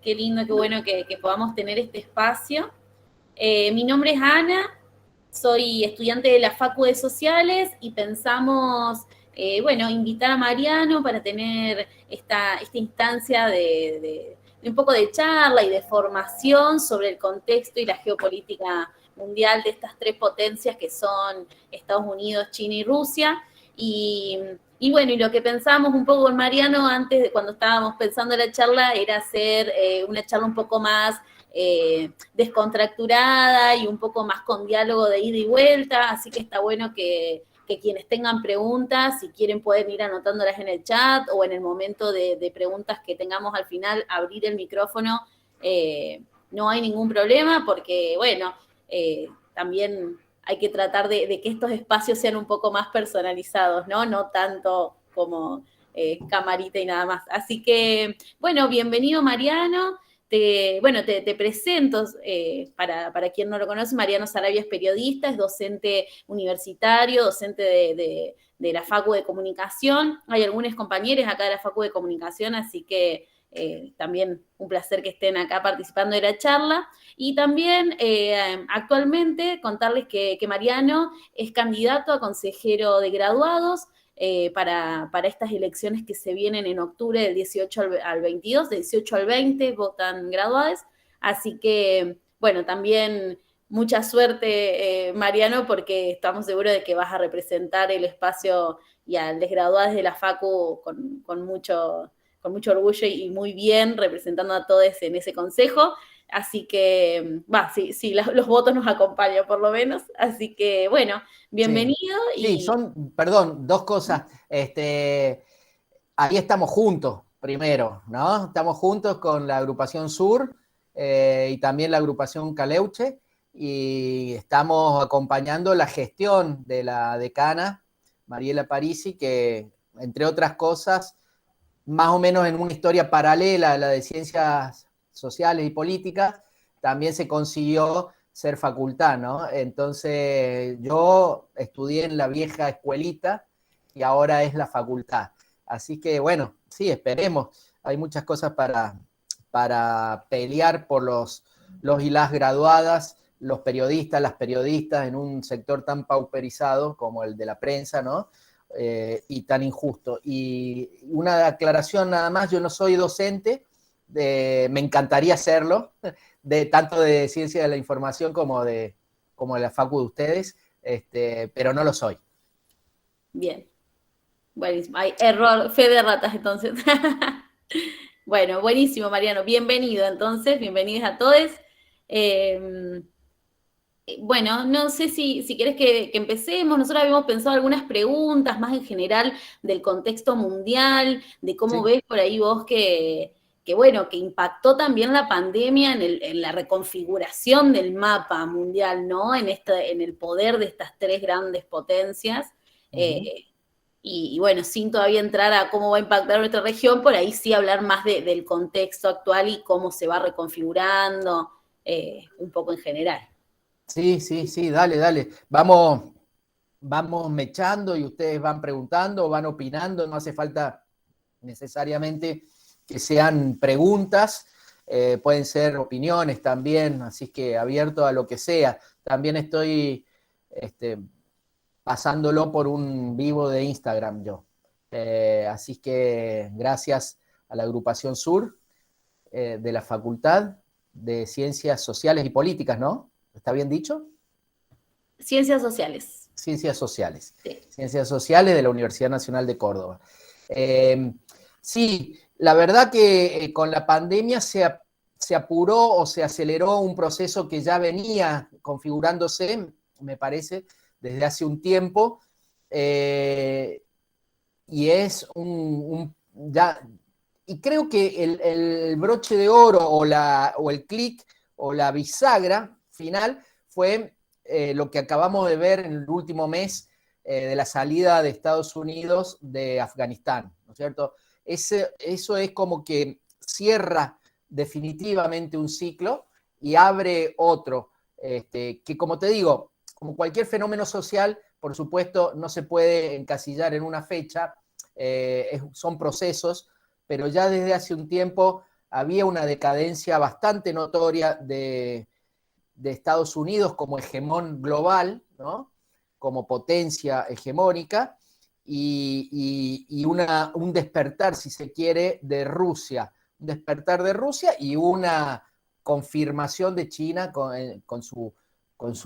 Qué lindo, qué bueno que podamos tener este espacio. Mi nombre es Ana, soy estudiante de la Facu de Sociales y pensamos, bueno, invitar a Mariano para tener esta instancia de un poco de charla y de formación sobre el contexto y la geopolítica mundial de estas tres potencias que son Estados Unidos, China y Rusia. Y, y bueno, y lo que pensamos un poco con Mariano antes de cuando estábamos pensando la charla era hacer una charla un poco más descontracturada y un poco más con diálogo de ida y vuelta, así que está bueno que quienes tengan preguntas, si quieren pueden ir anotándolas en el chat o en el momento de preguntas que tengamos al final, abrir el micrófono, no hay ningún problema porque, bueno, también hay que tratar de que estos espacios sean un poco más personalizados, ¿no? No tanto como camarita y nada más. Así que, bueno, bienvenido Mariano. Te presento, para quien no lo conoce, Mariano Sarabia es periodista, es docente universitario, docente de la Facu de Comunicación. Hay algunos compañeros acá de la Facu de Comunicación, así que también un placer que estén acá participando de la charla. Y también actualmente contarles que Mariano es candidato a consejero de graduados para estas elecciones que se vienen en octubre del 18 al 22, del 18 al 20 votan graduados, así que, bueno, también mucha suerte, Mariano, porque estamos seguros de que vas a representar el espacio y a los graduados de la Facu con mucho orgullo y muy bien, representando a todos en ese consejo. Así que, sí, los votos nos acompañan por lo menos. Así que, bueno, Sí, bienvenido sí, y perdón, dos cosas. Ahí estamos juntos, primero, ¿no? Estamos juntos con la agrupación Sur y también la agrupación Caleuche y estamos acompañando la gestión de la decana, Mariela Parisi, que, entre otras cosas, más o menos en una historia paralela a la de ciencias sociales y políticas, también se consiguió ser facultad, ¿no? Entonces yo estudié en la vieja escuelita y ahora es la facultad. Así que bueno, sí, esperemos. Hay muchas cosas para pelear por los y las graduadas, los periodistas, las periodistas en un sector tan pauperizado como el de la prensa, ¿no? Y tan injusto. Y una aclaración nada más, yo no soy docente, me encantaría hacerlo, tanto de ciencia de la información como de la facu de ustedes, pero no lo soy. bien. Buenísimo. Hay error, fe de ratas entonces. Bueno, buenísimo, Mariano. Bienvenido entonces, bienvenidos a todos. Eh, bueno, no sé si querés que empecemos. Nosotros habíamos pensado algunas preguntas más en general del contexto mundial, de cómo Sí. ves por ahí vos bueno, que impactó también la pandemia en la reconfiguración del mapa mundial, ¿no? En el poder de estas tres grandes potencias. Uh -huh. Eh, y bueno, sin todavía entrar a cómo va a impactar nuestra región, por ahí sí hablar más del contexto actual y cómo se va reconfigurando, un poco en general. Sí, sí, sí, dale, dale. Vamos mechando y ustedes van preguntando, van opinando, no hace falta necesariamente que sean preguntas, pueden ser opiniones también, así que abierto a lo que sea. También estoy pasándolo por un vivo de Instagram yo. Así que gracias a la agrupación Sur de la Facultad de Ciencias Sociales y Políticas, ¿no? ¿Está bien dicho? Ciencias sociales. Ciencias Sociales. Sí. Ciencias Sociales de la Universidad Nacional de Córdoba. Sí, la verdad que con la pandemia se apuró o se aceleró un proceso que ya venía configurándose, me parece, desde hace un tiempo, y es ya, y creo que el broche de oro o el clic o la bisagra final fue lo que acabamos de ver en el último mes de la salida de Estados Unidos de Afganistán, ¿no es cierto? Eso es como que cierra definitivamente un ciclo y abre otro, que como te digo, como cualquier fenómeno social, por supuesto, no se puede encasillar en una fecha, son procesos, pero ya desde hace un tiempo había una decadencia bastante notoria de Estados Unidos como hegemón global, ¿no? Como potencia hegemónica, y un despertar, si se quiere, de Rusia. Un despertar de Rusia y una confirmación de China con su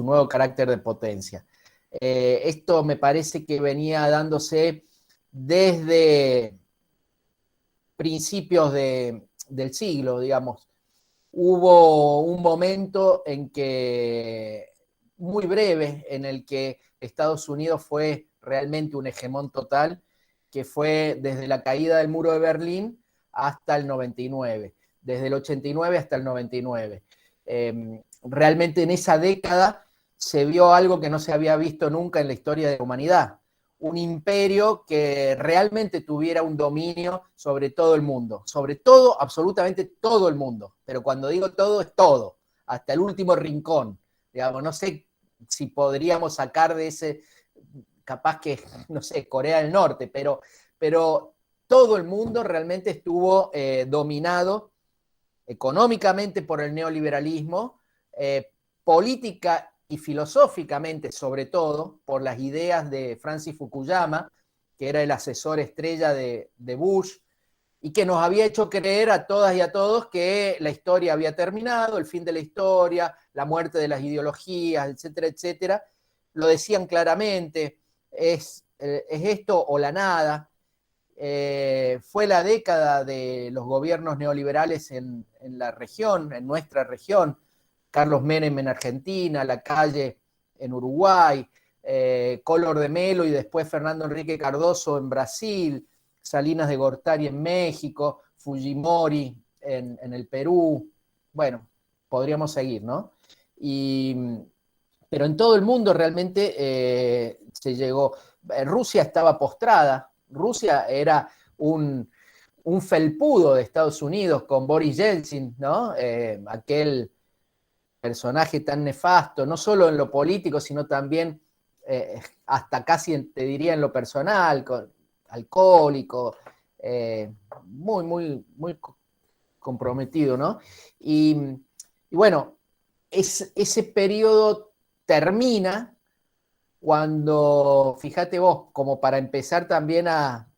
nuevo carácter de potencia. Esto me parece que venía dándose desde principios del siglo, digamos. Hubo un momento en que, muy breve, en el que Estados Unidos fue realmente un hegemón total, que fue desde la caída del muro de Berlín hasta el 99, desde el 89 hasta el 99. Realmente en esa década se vio algo que no se había visto nunca en la historia de la humanidad, un imperio que realmente tuviera un dominio sobre todo el mundo, sobre todo, absolutamente todo el mundo, pero cuando digo todo es todo, hasta el último rincón, digamos, no sé si podríamos sacar de ese, capaz que, no sé, Corea del Norte, pero todo el mundo realmente estuvo dominado económicamente por el neoliberalismo, política y filosóficamente, sobre todo, por las ideas de Francis Fukuyama, que era el asesor estrella de Bush, y que nos había hecho creer a todas y a todos que la historia había terminado, el fin de la historia, la muerte de las ideologías, etcétera, etcétera. Lo decían claramente, es esto o la nada. Fue la década de los gobiernos neoliberales en la región, en nuestra región. Carlos Menem en Argentina, Lacalle en Uruguay, Collor de Mello y después Fernando Enrique Cardoso en Brasil, Salinas de Gortari en México, Fujimori en el Perú. Bueno, podríamos seguir, ¿no? Pero en todo el mundo realmente se llegó. Rusia estaba postrada. Rusia era un felpudo de Estados Unidos con Boris Yeltsin, ¿no? Aquel personaje tan nefasto, no solo en lo político, sino también hasta casi, te diría, en lo personal, alcohólico, muy, muy, muy comprometido, ¿no? Y bueno, ese periodo termina cuando, fíjate vos, como para empezar también a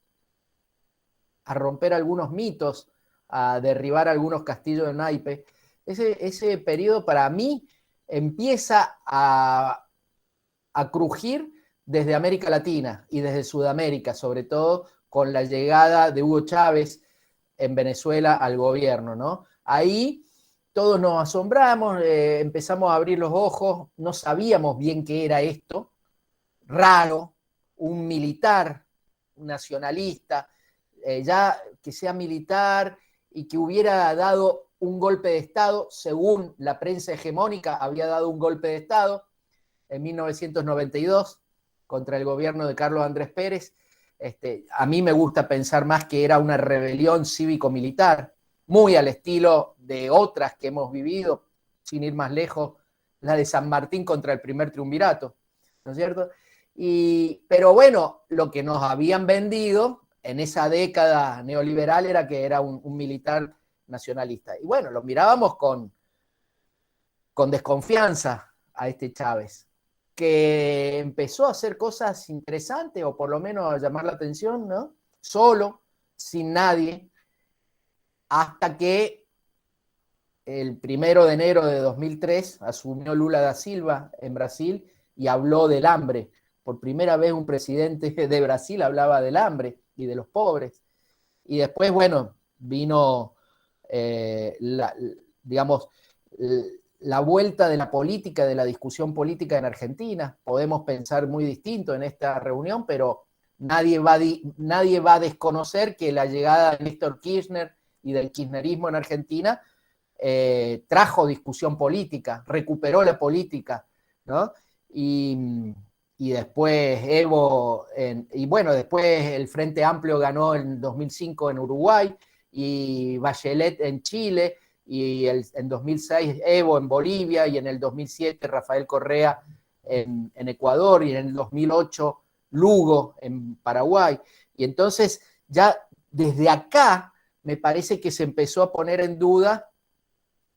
romper algunos mitos, a derribar algunos castillos de naipes, ese periodo para mí empieza a crujir desde América Latina y desde Sudamérica, sobre todo con la llegada de Hugo Chávez en Venezuela al gobierno, ¿no? Ahí todos nos asombramos, empezamos a abrir los ojos, no sabíamos bien qué era esto, raro, un militar nacionalista, ya que sea militar y que hubiera dado un golpe de Estado, según la prensa hegemónica, había dado un golpe de Estado en 1992 contra el gobierno de Carlos Andrés Pérez. A mí me gusta pensar más que era una rebelión cívico-militar, muy al estilo de otras que hemos vivido, sin ir más lejos, la de San Martín contra el primer triunvirato, ¿no es cierto? Pero bueno, lo que nos habían vendido en esa década neoliberal era que era un militar nacionalista. Y bueno, lo mirábamos con desconfianza a este Chávez, que empezó a hacer cosas interesantes, o por lo menos a llamar la atención, ¿no? Solo, sin nadie, hasta que el 1 de enero de 2003 asumió Lula da Silva en Brasil y habló del hambre. Por primera vez un presidente de Brasil hablaba del hambre y de los pobres. Y después, bueno, vino, digamos, la vuelta de la política, de la discusión política en Argentina. Podemos pensar muy distinto en esta reunión, pero nadie va a desconocer que la llegada de Néstor Kirchner y del kirchnerismo en Argentina trajo discusión política, recuperó la política, ¿no? Y después Evo, y bueno, después el Frente Amplio ganó en 2005 en Uruguay, y Bachelet en Chile, y en 2006 Evo en Bolivia, y en el 2007 Rafael Correa en Ecuador, y en el 2008 Lugo en Paraguay. Y entonces ya desde acá me parece que se empezó a poner en duda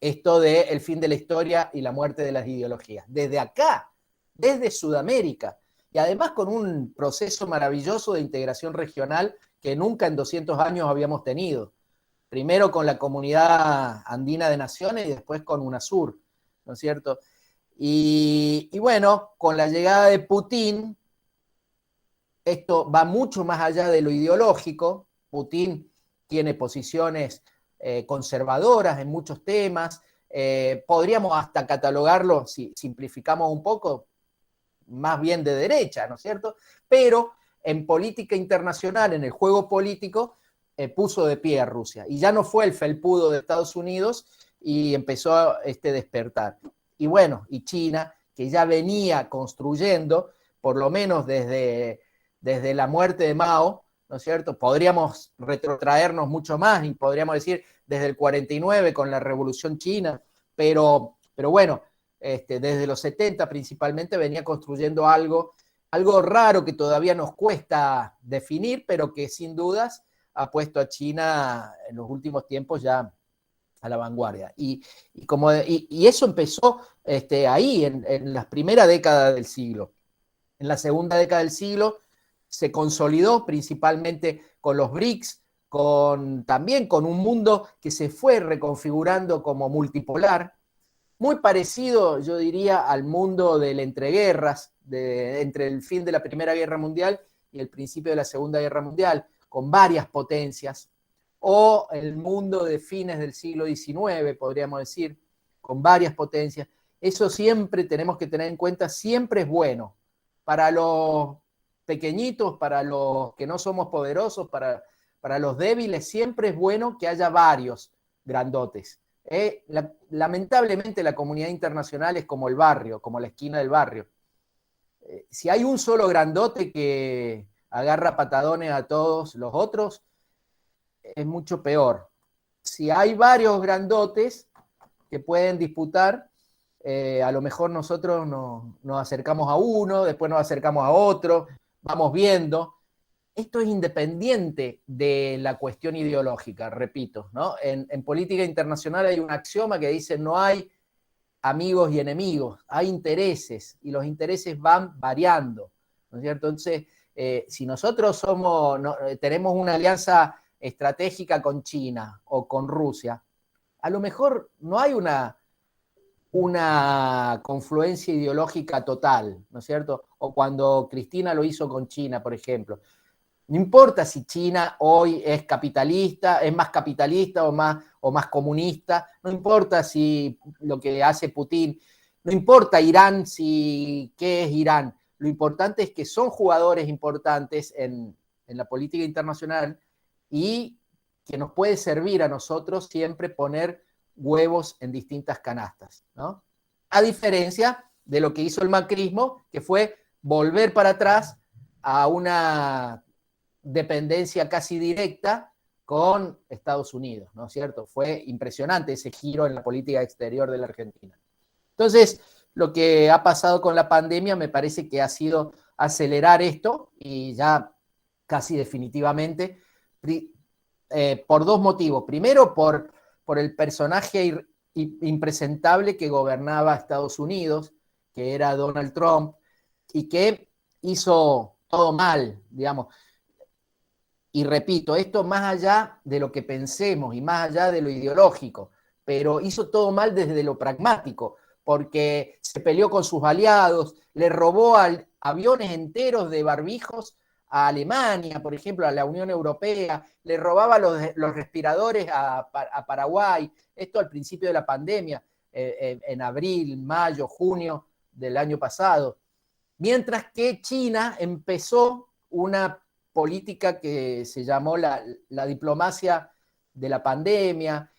esto de el fin de la historia y la muerte de las ideologías. Desde acá, desde Sudamérica, y además con un proceso maravilloso de integración regional que nunca en 200 años habíamos tenido. Primero con la Comunidad Andina de Naciones y después con UNASUR, ¿no es cierto? Y bueno, con la llegada de Putin, esto va mucho más allá de lo ideológico. Putin tiene posiciones conservadoras en muchos temas. Podríamos hasta catalogarlo, si simplificamos un poco, más bien de derecha, ¿no es cierto? Pero en política internacional, en el juego político, puso de pie a Rusia. Y ya no fue el felpudo de Estados Unidos y empezó a despertar. Y bueno, y China, que ya venía construyendo, por lo menos desde la muerte de Mao, ¿no es cierto? Podríamos retrotraernos mucho más y podríamos decir desde el 49 con la Revolución China, pero bueno, desde los 70 principalmente venía construyendo algo raro que todavía nos cuesta definir, pero que sin dudas ha puesto a China en los últimos tiempos ya a la vanguardia. Y eso empezó ahí, en las primeras décadas del siglo. En la segunda década del siglo se consolidó principalmente con los BRICS, también con un mundo que se fue reconfigurando como multipolar, muy parecido, yo diría, al mundo del entreguerras, entre el fin de la Primera Guerra Mundial y el principio de la Segunda Guerra Mundial, con varias potencias, o el mundo de fines del siglo XIX, podríamos decir, con varias potencias. Eso siempre tenemos que tener en cuenta, siempre es bueno. Para los pequeñitos, para los que no somos poderosos, para los débiles, siempre es bueno que haya varios grandotes. Lamentablemente la comunidad internacional es como el barrio, como la esquina del barrio. Si hay un solo grandote que agarra patadones a todos los otros, es mucho peor. Si hay varios grandotes que pueden disputar, a lo mejor nosotros nos acercamos a uno, después nos acercamos a otro, vamos viendo. Esto es independiente de la cuestión ideológica, repito, ¿no? En política internacional hay un axioma que dice no hay amigos y enemigos, hay intereses y los intereses van variando, ¿no es cierto? Entonces, si nosotros tenemos una alianza estratégica con China o con Rusia, a lo mejor no hay una confluencia ideológica total, ¿no es cierto? O cuando Cristina lo hizo con China, por ejemplo. No importa si China hoy es capitalista, es más capitalista o más comunista, no importa si lo que hace Putin, no importa Irán, qué es Irán, lo importante es que son jugadores importantes en la política internacional y que nos puede servir a nosotros siempre poner huevos en distintas canastas, ¿no? A diferencia de lo que hizo el macrismo, que fue volver para atrás a una dependencia casi directa con Estados Unidos, ¿no es cierto? Fue impresionante ese giro en la política exterior de la Argentina. Entonces, lo que ha pasado con la pandemia me parece que ha sido acelerar esto y ya casi definitivamente por dos motivos. Primero, por el personaje impresentable que gobernaba Estados Unidos, que era Donald Trump, y que hizo todo mal, digamos. Y repito, esto más allá de lo que pensemos y más allá de lo ideológico, pero hizo todo mal desde lo pragmático, porque se peleó con sus aliados, le robó aviones enteros de barbijos a Alemania, por ejemplo, a la Unión Europea, le robaba los respiradores a Paraguay, esto al principio de la pandemia, en abril, mayo, junio del año pasado. Mientras que China empezó una política que se llamó la diplomacia de la pandemia,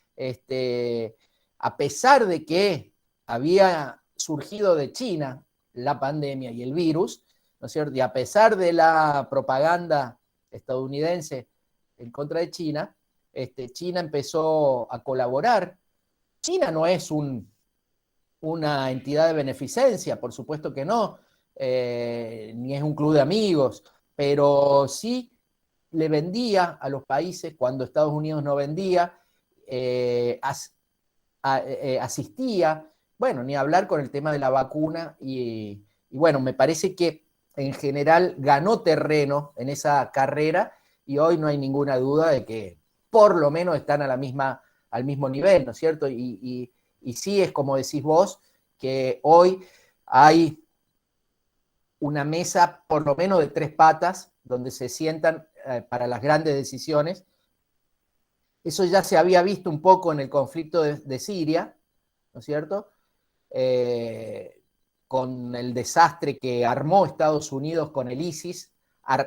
a pesar de que había surgido de China la pandemia y el virus, ¿no es cierto? Y a pesar de la propaganda estadounidense en contra de China, China empezó a colaborar. China no es una entidad de beneficencia, por supuesto que no, ni es un club de amigos, pero sí le vendía a los países cuando Estados Unidos no vendía, asistía, bueno, ni hablar con el tema de la vacuna, y bueno, me parece que en general ganó terreno en esa carrera, y hoy no hay ninguna duda de que por lo menos están al mismo nivel, ¿no es cierto? Y sí es como decís vos, que hoy hay una mesa por lo menos de 3 patas donde se sientan para las grandes decisiones. Eso ya se había visto un poco en el conflicto de Siria, ¿no es cierto? Con el desastre que armó Estados Unidos con el ISIS,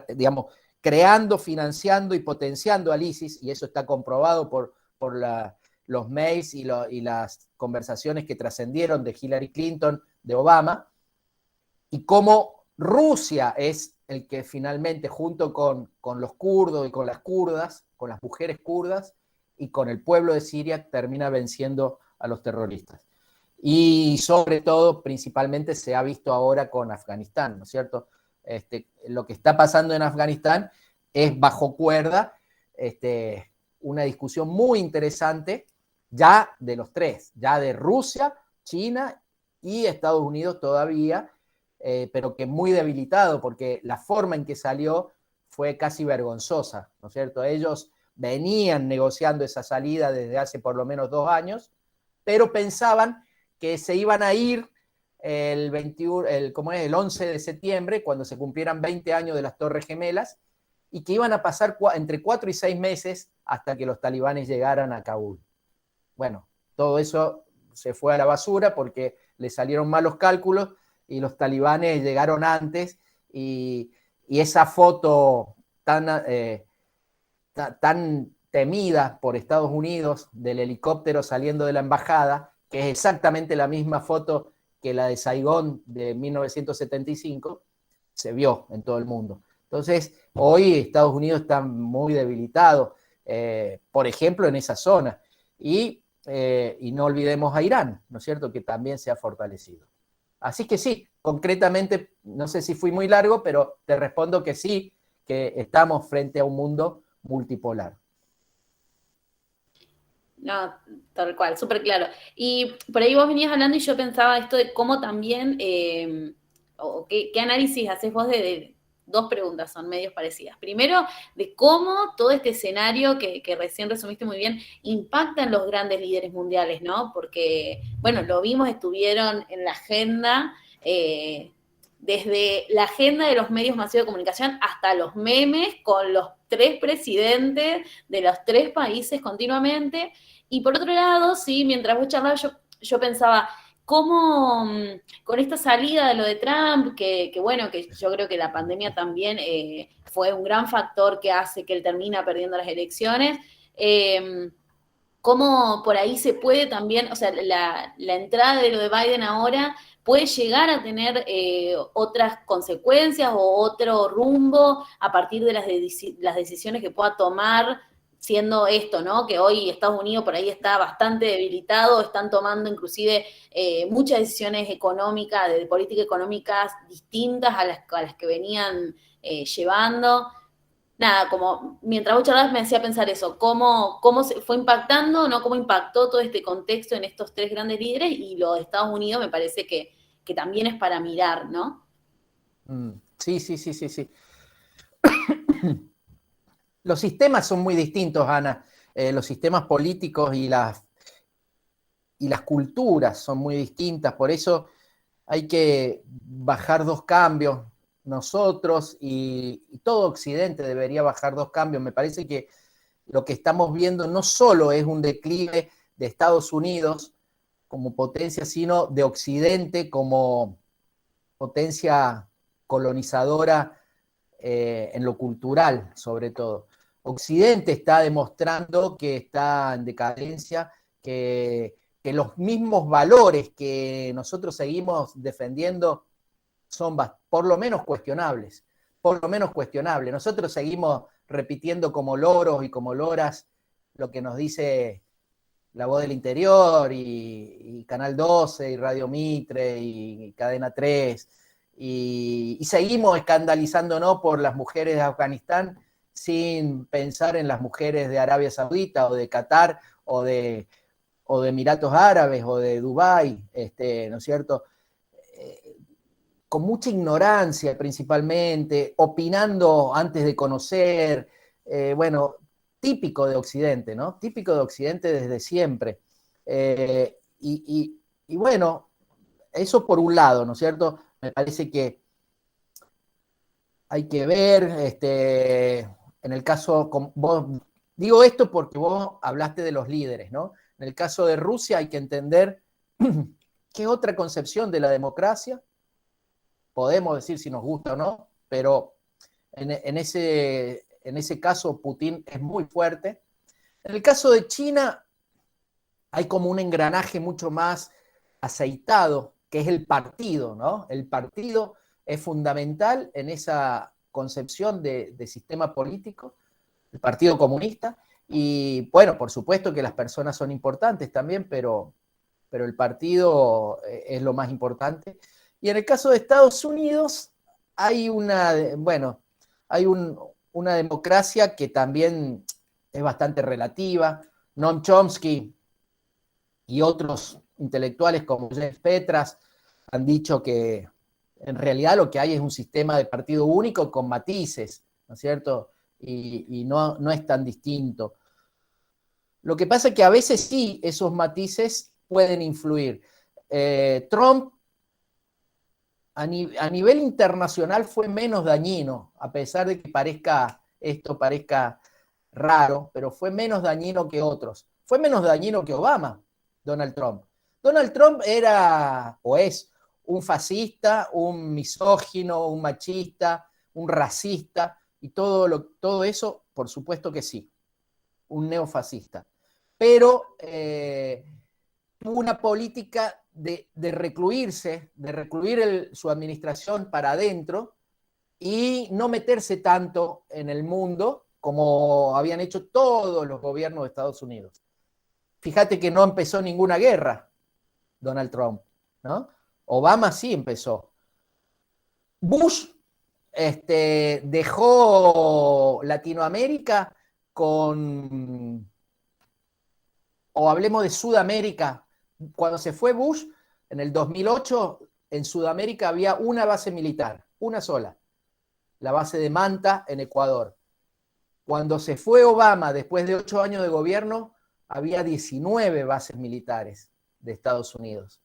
digamos, creando, financiando y potenciando al ISIS, y eso está comprobado por los mails y las conversaciones que trascendieron de Hillary Clinton, de Obama, y cómo Rusia es el que finalmente, junto con los kurdos y con las kurdas, con las mujeres kurdas y con el pueblo de Siria, termina venciendo a los terroristas. Y sobre todo, principalmente se ha visto ahora con Afganistán, ¿no es cierto? Lo que está pasando en Afganistán es bajo cuerda, una discusión muy interesante ya de los 3, ya de Rusia, China y Estados Unidos todavía, pero que muy debilitado, porque la forma en que salió fue casi vergonzosa, ¿no es cierto? Ellos venían negociando esa salida desde hace por lo menos 2 años, pero pensaban que se iban a ir el 11 de septiembre, cuando se cumplieran 20 años de las Torres Gemelas, y que iban a pasar entre 4 y 6 meses hasta que los talibanes llegaran a Kabul. Bueno, todo eso se fue a la basura porque le salieron malos cálculos y los talibanes llegaron antes, y esa foto tan temida por Estados Unidos del helicóptero saliendo de la embajada, que es exactamente la misma foto que la de Saigón de 1975, se vio en todo el mundo. Entonces, hoy Estados Unidos está muy debilitado, por ejemplo, en esa zona. Y no olvidemos a Irán, ¿no es cierto?, que también se ha fortalecido. Así que sí, concretamente, no sé si fui muy largo, pero te respondo que sí, que estamos frente a un mundo multipolar. No, tal cual, súper claro. Y por ahí vos venías hablando y yo pensaba esto de cómo también, o qué análisis haces vos de 2 preguntas, son medios parecidas. Primero, de cómo todo este escenario que recién resumiste muy bien impacta en los grandes líderes mundiales, ¿no? Porque, bueno, lo vimos, estuvieron en la agenda, desde la agenda de los medios masivos de comunicación hasta los memes con los 3 presidentes de los 3 países continuamente. Y por otro lado, sí, mientras vos charlabas, yo pensaba, ¿cómo con esta salida de lo de Trump, que bueno, que yo creo que la pandemia también fue un gran factor que hace que él termina perdiendo las elecciones, cómo por ahí se puede también, o sea, la entrada de lo de Biden ahora puede llegar a tener otras consecuencias o otro rumbo a partir de las decisiones que pueda tomar, siendo esto, ¿no? Que hoy Estados Unidos por ahí está bastante debilitado, están tomando inclusive muchas decisiones económicas, de política económicas distintas a las que venían llevando. Nada, como mientras vos charlabas me hacía pensar eso, cómo se fue impactando, ¿no? Cómo impactó todo este contexto en estos 3 grandes líderes, y lo de Estados Unidos me parece que también es para mirar, ¿no? Sí, sí, sí, sí, sí. Los sistemas son muy distintos, Ana. Los sistemas políticos y las culturas son muy distintas, por eso hay que bajar 2 cambios. Nosotros y todo Occidente debería bajar 2 cambios. Me parece que lo que estamos viendo no solo es un declive de Estados Unidos como potencia, sino de Occidente como potencia colonizadora en lo cultural, sobre todo. Occidente está demostrando que está en decadencia, que los mismos valores que nosotros seguimos defendiendo son por lo menos cuestionables, por lo menos cuestionables. Nosotros seguimos repitiendo como loros y como loras lo que nos dice La Voz del Interior y Canal 12 y Radio Mitre y Cadena 3, y seguimos escandalizándonos por las mujeres de Afganistán sin pensar en las mujeres de Arabia Saudita o de Qatar o de Emiratos Árabes o de Dubái, ¿no es cierto? Con mucha ignorancia principalmente, opinando antes de conocer, bueno, típico de Occidente, ¿no? Típico de Occidente desde siempre. Y bueno, eso por un lado, ¿no es cierto? Me parece que hay que ver, en el caso, vos, digo esto porque vos hablaste de los líderes, ¿no? En el caso de Rusia hay que entender qué otra concepción de la democracia, podemos decir si nos gusta o no, pero en ese caso Putin es muy fuerte. En el caso de China hay como un engranaje mucho más aceitado, que es el partido, ¿no? El partido es fundamental en esa concepción de sistema político, el Partido Comunista, y bueno, por supuesto que las personas son importantes también, pero el partido es lo más importante. Y en el caso de Estados Unidos hay una democracia que también es bastante relativa. Noam Chomsky y otros intelectuales como James Petras han dicho que en realidad lo que hay es un sistema de partido único con matices, ¿no es cierto? Y no es tan distinto. Lo que pasa es que a veces sí esos matices pueden influir. Trump a nivel internacional fue menos dañino, a pesar de que parezca raro, pero fue menos dañino que otros. Fue menos dañino que Obama, Donald Trump. Donald Trump era o es un fascista, un misógino, un machista, un racista, y todo eso, por supuesto que sí, un neofascista. Pero tuvo una política de recluirse, de recluir su administración para adentro y no meterse tanto en el mundo como habían hecho todos los gobiernos de Estados Unidos. Fíjate que no empezó ninguna guerra Donald Trump, ¿no? Obama sí empezó. Bush dejó Latinoamérica con, o hablemos de Sudamérica, cuando se fue Bush en el 2008, en Sudamérica había una base militar, una sola, la base de Manta en Ecuador. Cuando se fue Obama, después de 8 años de gobierno, había 19 bases militares de Estados Unidos.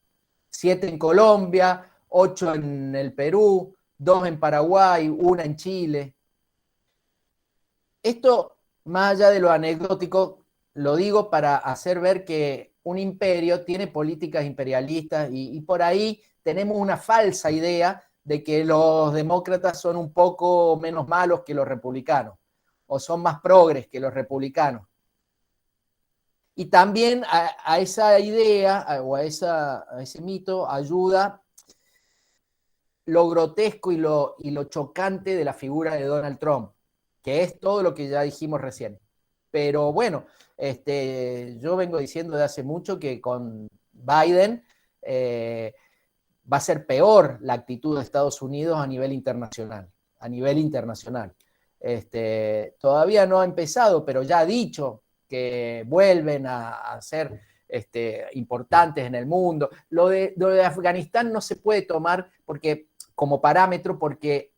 7 en Colombia, 8 en el Perú, 2 en Paraguay, 1 en Chile. Esto, más allá de lo anecdótico, lo digo para hacer ver que un imperio tiene políticas imperialistas y por ahí tenemos una falsa idea de que los demócratas son un poco menos malos que los republicanos o son más progres que los republicanos. Y también a esa idea o a ese mito ayuda lo grotesco y lo chocante de la figura de Donald Trump, que es todo lo que ya dijimos recién. Pero bueno, yo vengo diciendo de hace mucho que con Biden va a ser peor la actitud de Estados Unidos a nivel internacional. A nivel internacional. Todavía no ha empezado, pero ya ha dicho que vuelven a ser importantes en el mundo. Lo de Afganistán no se puede tomar como parámetro porque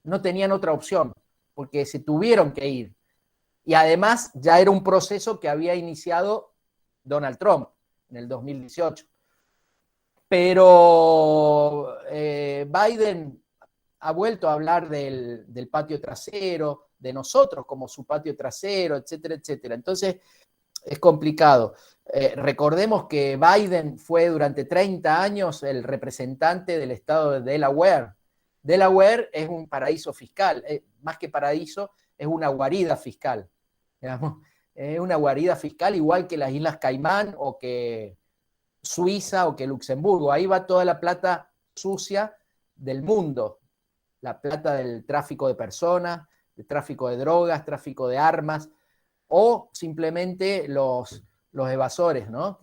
no tenían otra opción, porque se tuvieron que ir. Y además ya era un proceso que había iniciado Donald Trump en el 2018. Pero Biden ha vuelto a hablar del patio trasero, de nosotros como su patio trasero, etcétera, etcétera. Entonces es complicado. Recordemos que Biden fue durante 30 años el representante del estado de Delaware. Delaware es un paraíso fiscal, más que paraíso, es una guarida fiscal. Digamos, es una guarida fiscal igual que las Islas Caimán o que Suiza o que Luxemburgo. Ahí va toda la plata sucia del mundo, la plata del tráfico de personas, del tráfico de drogas, tráfico de armas, o simplemente los evasores, ¿no?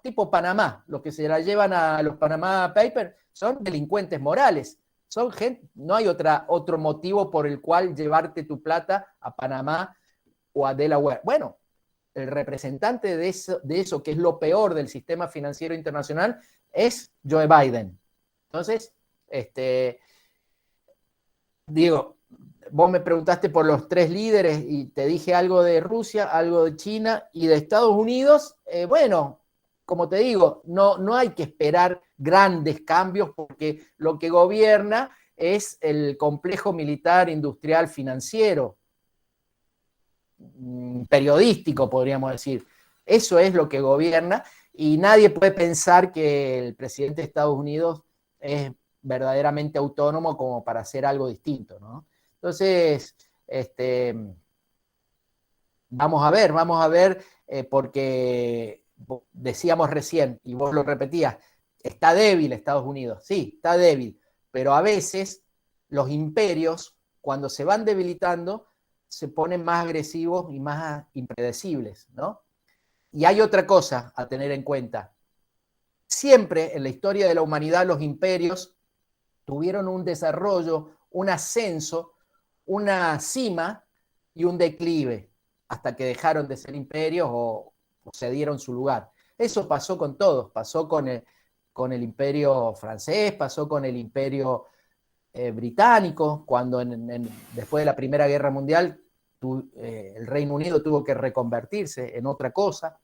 Tipo Panamá, los que se la llevan a los Panama Papers son delincuentes morales, Son gente, no hay otro motivo por el cual llevarte tu plata a Panamá o a Delaware. Bueno, el representante de eso, que es lo peor del sistema financiero internacional, es Joe Biden. Entonces, digo, vos me preguntaste por los 3 líderes y te dije algo de Rusia, algo de China y de Estados Unidos. Bueno, como te digo, no hay que esperar grandes cambios porque lo que gobierna es el complejo militar, industrial, financiero, periodístico, podríamos decir. Eso es lo que gobierna y nadie puede pensar que el presidente de Estados Unidos es verdaderamente autónomo como para hacer algo distinto, ¿no? Entonces, vamos a ver, porque decíamos recién, y vos lo repetías, está débil Estados Unidos, sí, está débil, pero a veces los imperios, cuando se van debilitando, se ponen más agresivos y más impredecibles, ¿no? Y hay otra cosa a tener en cuenta. Siempre en la historia de la humanidad los imperios tuvieron un desarrollo, un ascenso, una cima y un declive, hasta que dejaron de ser imperios o cedieron su lugar. Eso pasó con todos, pasó con el imperio francés, pasó con el imperio británico, cuando después de la Primera Guerra Mundial el Reino Unido tuvo que reconvertirse en otra cosa,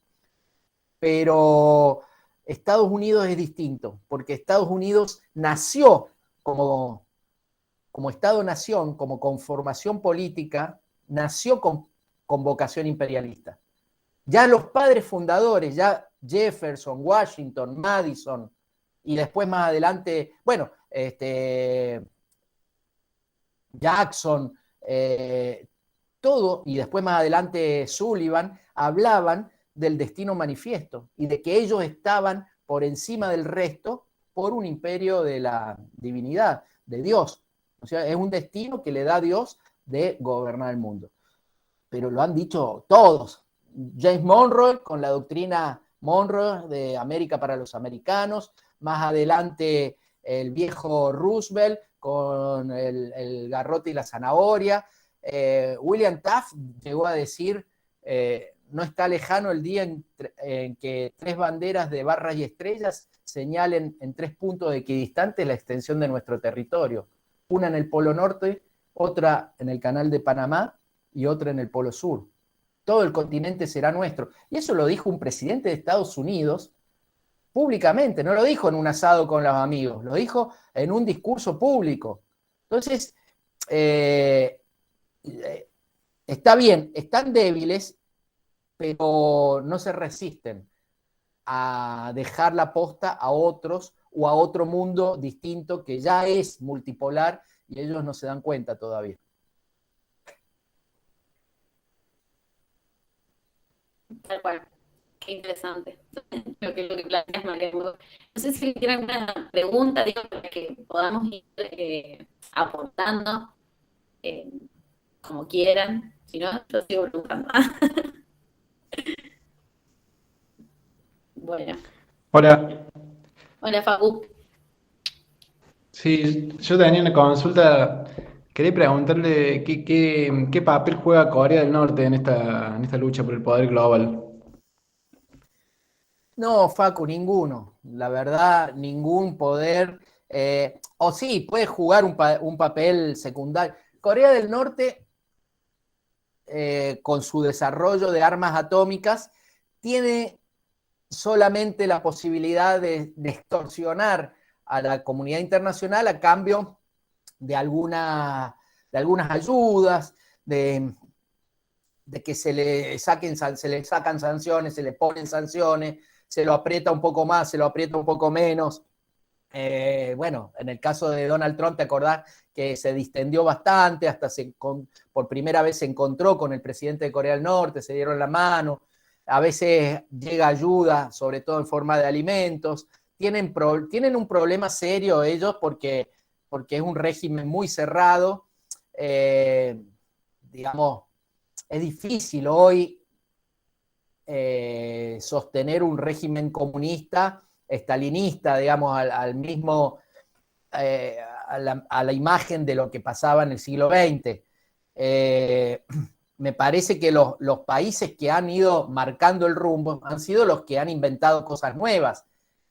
pero Estados Unidos es distinto, porque Estados Unidos nació como Estado-nación, como conformación política, nació con vocación imperialista. Ya los padres fundadores, ya Jefferson, Washington, Madison, y después más adelante, bueno, Jackson, todo, y después más adelante Sullivan, hablaban del destino manifiesto y de que ellos estaban por encima del resto por un imperio de la divinidad, de Dios. O sea, es un destino que le da a Dios de gobernar el mundo. Pero lo han dicho todos. James Monroe con la doctrina Monroe de América para los americanos, más adelante el viejo Roosevelt con el garrote y la zanahoria. William Taft llegó a decir, no está lejano el día en que 3 banderas de barras y estrellas señalen en 3 puntos equidistantes la extensión de nuestro territorio. Una en el Polo Norte, otra en el Canal de Panamá y otra en el Polo Sur. Todo el continente será nuestro. Y eso lo dijo un presidente de Estados Unidos públicamente, no lo dijo en un asado con los amigos, lo dijo en un discurso público. Entonces, está bien, están débiles, pero no se resisten a dejar la posta a otros o a otro mundo distinto que ya es multipolar y ellos no se dan cuenta todavía. Tal cual. Qué interesante lo que planteas, María. No sé si tienen alguna pregunta, digo, para que podamos ir aportando eh, como quieran. Si no, yo sigo preguntando. Bueno. Hola, Hola, Facu. sí, yo tenía una consulta. Quería preguntarle qué papel juega Corea del Norte en esta lucha por el poder global. No, Facu, ninguno. La verdad, ningún poder. O sí, puede jugar un papel secundario. Corea del Norte, con su desarrollo de armas atómicas, tiene solamente la posibilidad de extorsionar a la comunidad internacional a cambio de, de algunas ayudas, de que se le sacan sanciones, se le ponen sanciones, se lo aprieta un poco más, se lo aprieta un poco menos. Bueno, en el caso de Donald Trump, te acordás que se distendió bastante, hasta por primera vez se encontró con el presidente de Corea del Norte, se dieron la mano, a veces llega ayuda, sobre todo en forma de alimentos. Tienen un problema serio ellos porque es un régimen muy cerrado. Digamos, es difícil hoy sostener un régimen comunista, estalinista, digamos, a la imagen de lo que pasaba en el siglo XX. Me parece que los países que han ido marcando el rumbo han sido los que han inventado cosas nuevas,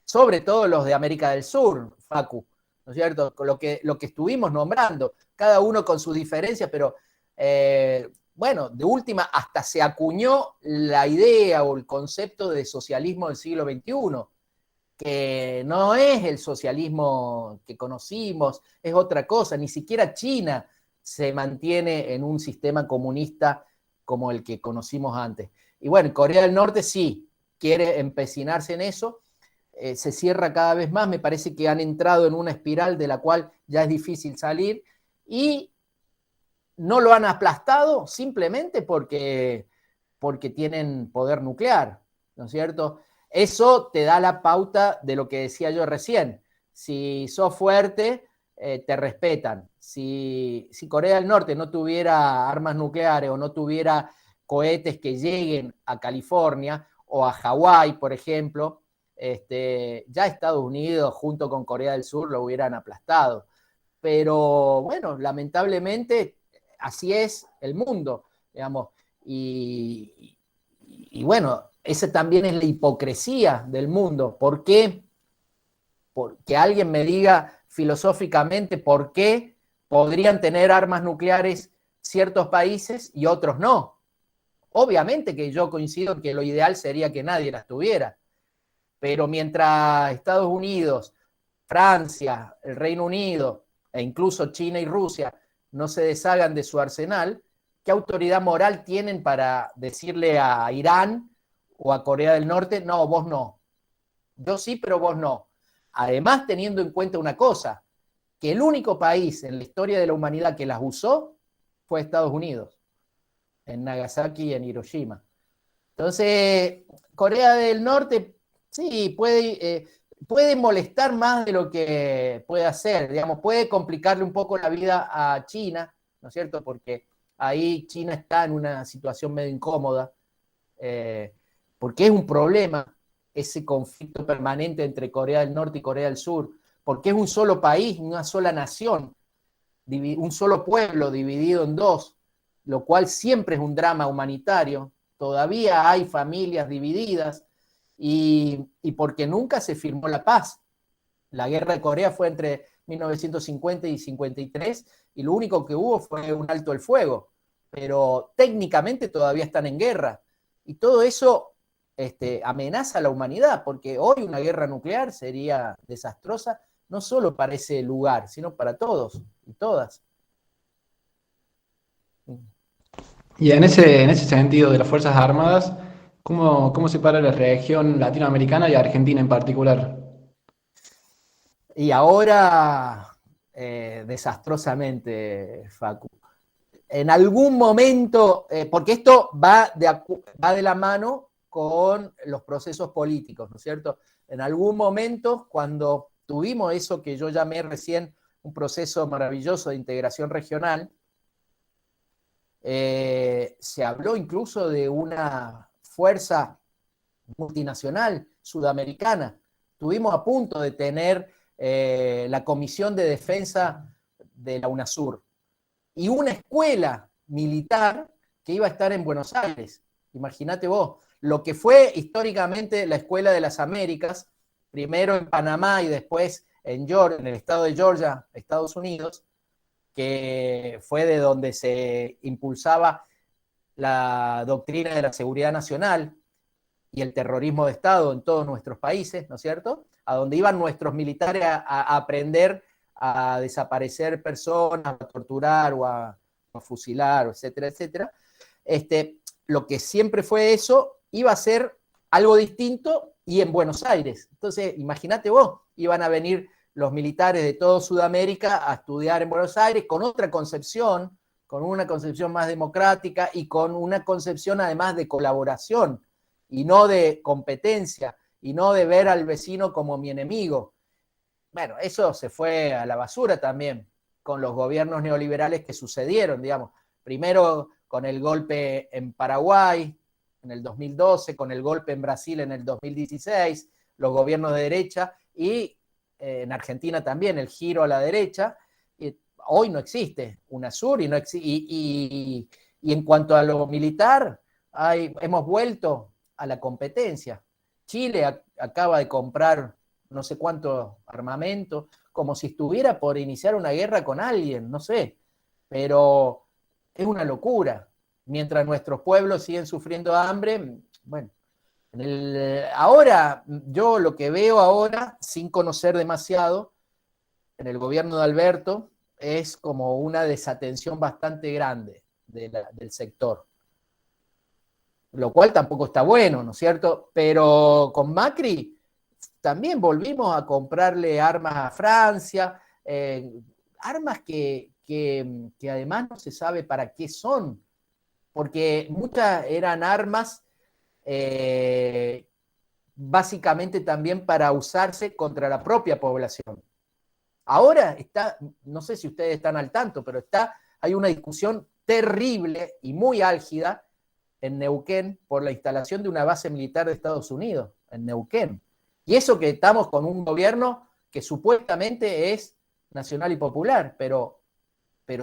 sobre todo los de América del Sur, Facu, ¿no es cierto? Lo que estuvimos nombrando, cada uno con sus diferencias, pero bueno, de última hasta se acuñó la idea o el concepto de socialismo del siglo XXI, que no es el socialismo que conocimos, es otra cosa, ni siquiera China se mantiene en un sistema comunista como el que conocimos antes. Y bueno, Corea del Norte sí quiere empecinarse en eso, se cierra cada vez más, me parece que han entrado en una espiral de la cual ya es difícil salir, y no lo han aplastado simplemente porque tienen poder nuclear, ¿no es cierto? Eso te da la pauta de lo que decía yo recién. Si sos fuerte, te respetan. Si Corea del Norte no tuviera armas nucleares o no tuviera cohetes que lleguen a California o a Hawái, por ejemplo, ya Estados Unidos junto con Corea del Sur lo hubieran aplastado. Pero bueno, lamentablemente así es el mundo, digamos. Y bueno, esa también es la hipocresía del mundo. ¿Por qué? Porque alguien me diga filosóficamente por qué podrían tener armas nucleares ciertos países y otros no. Obviamente que yo coincido en que lo ideal sería que nadie las tuviera, pero mientras Estados Unidos, Francia, el Reino Unido e incluso China y Rusia no se deshagan de su arsenal, ¿qué autoridad moral tienen para decirle a Irán o a Corea del Norte, no, vos no? Yo sí, pero vos no. Además, teniendo en cuenta una cosa, que el único país en la historia de la humanidad que las usó fue Estados Unidos, en Nagasaki y en Hiroshima. Entonces, Corea del Norte, sí, puede molestar más de lo que puede hacer, digamos, puede complicarle un poco la vida a China, ¿no es cierto? Porque ahí China está en una situación medio incómoda, porque es un problema ese conflicto permanente entre Corea del Norte y Corea del Sur, porque es un solo país, una sola nación, un solo pueblo dividido en dos, lo cual siempre es un drama humanitario. Todavía hay familias divididas y porque nunca se firmó la paz. La guerra de Corea fue entre 1950 y 53 y lo único que hubo fue un alto el fuego, pero técnicamente todavía están en guerra. Y todo eso amenaza a la humanidad, porque hoy una guerra nuclear sería desastrosa, no solo para ese lugar, sino para todos y todas. Y en ese sentido de las Fuerzas Armadas, ¿cómo separa la región latinoamericana y Argentina en particular? Y ahora, desastrosamente, Facu. En algún momento, porque esto va de la mano con los procesos políticos, ¿no es cierto? En algún momento, cuando tuvimos eso que yo llamé recién un proceso maravilloso de integración regional, se habló incluso de una fuerza multinacional sudamericana. Estuvimos a punto de tener la Comisión de Defensa de la UNASUR y una escuela militar que iba a estar en Buenos Aires. Imagínate vos, lo que fue históricamente la Escuela de las Américas, primero en Panamá y después en el estado de Georgia, Estados Unidos, que fue de donde se impulsaba la doctrina de la seguridad nacional y el terrorismo de Estado en todos nuestros países, ¿no es cierto? A donde iban nuestros militares a aprender a desaparecer personas, a torturar o a fusilar, etcétera, etcétera. Lo que siempre fue eso iba a ser algo distinto y en Buenos Aires. Entonces, imagínate vos, iban a venir los militares de toda Sudamérica a estudiar en Buenos Aires con otra concepción, con una concepción más democrática y con una concepción además de colaboración y no de competencia y no de ver al vecino como mi enemigo. Bueno, eso se fue a la basura también con los gobiernos neoliberales que sucedieron, digamos. Primero con el golpe en Paraguay en el 2012, con el golpe en Brasil en el 2016, los gobiernos de derecha y en Argentina también el giro a la derecha. hoy no existe UNASUR y en cuanto a lo militar, hemos vuelto a la competencia. Chile acaba de comprar no sé cuánto armamento, como si estuviera por iniciar una guerra con alguien, no sé, pero es una locura. Mientras nuestros pueblos siguen sufriendo hambre, bueno, ahora, yo lo que veo ahora, sin conocer demasiado, en el gobierno de Alberto, es como una desatención bastante grande del sector. Lo cual tampoco está bueno, ¿no es cierto? Pero con Macri también volvimos a comprarle armas a Francia, armas que además no se sabe para qué son, porque muchas eran armas básicamente también para usarse contra la propia población. Ahora está, no sé si ustedes están al tanto, pero hay una discusión terrible y muy álgida en Neuquén por la instalación de una base militar de Estados Unidos, en Neuquén. Y eso que estamos con un gobierno que supuestamente es nacional y popular, pero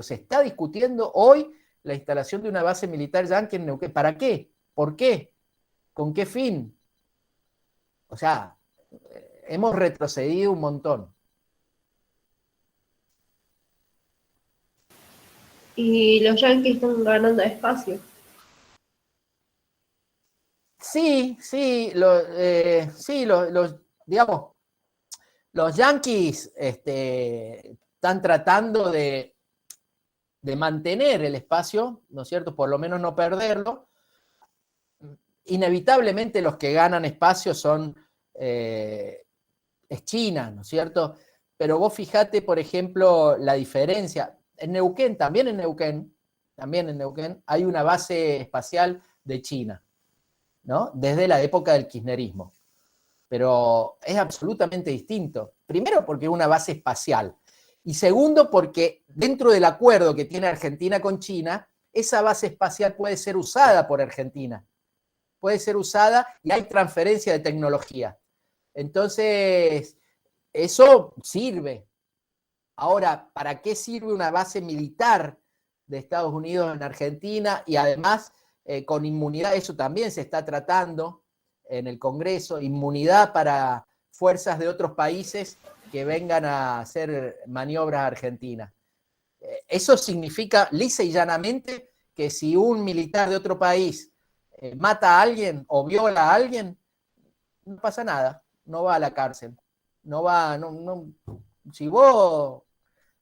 se está discutiendo hoy la instalación de una base militar yanqui en Neuquén. ¿Para qué? ¿Por qué? ¿Con qué fin? O sea, hemos retrocedido un montón. Y los Yankees están ganando espacio. Sí, digamos, los Yankees están tratando de mantener el espacio, ¿no es cierto? Por lo menos no perderlo. Inevitablemente los que ganan espacio es China, ¿no es cierto? Pero vos fijate, por ejemplo, la diferencia. En Neuquén, también en Neuquén, hay una base espacial de China, ¿no? Desde la época del kirchnerismo. Pero es absolutamente distinto. Primero porque es una base espacial. Y segundo porque dentro del acuerdo que tiene Argentina con China, esa base espacial puede ser usada por Argentina. Puede ser usada y hay transferencia de tecnología. Entonces, eso sirve. Ahora, ¿para qué sirve una base militar de Estados Unidos en Argentina? Y además, con inmunidad, eso también se está tratando en el Congreso, inmunidad para fuerzas de otros países que vengan a hacer maniobras a Argentina. Eso significa lisa y llanamente que si un militar de otro país mata a alguien o viola a alguien, no pasa nada, no va a la cárcel. Si vos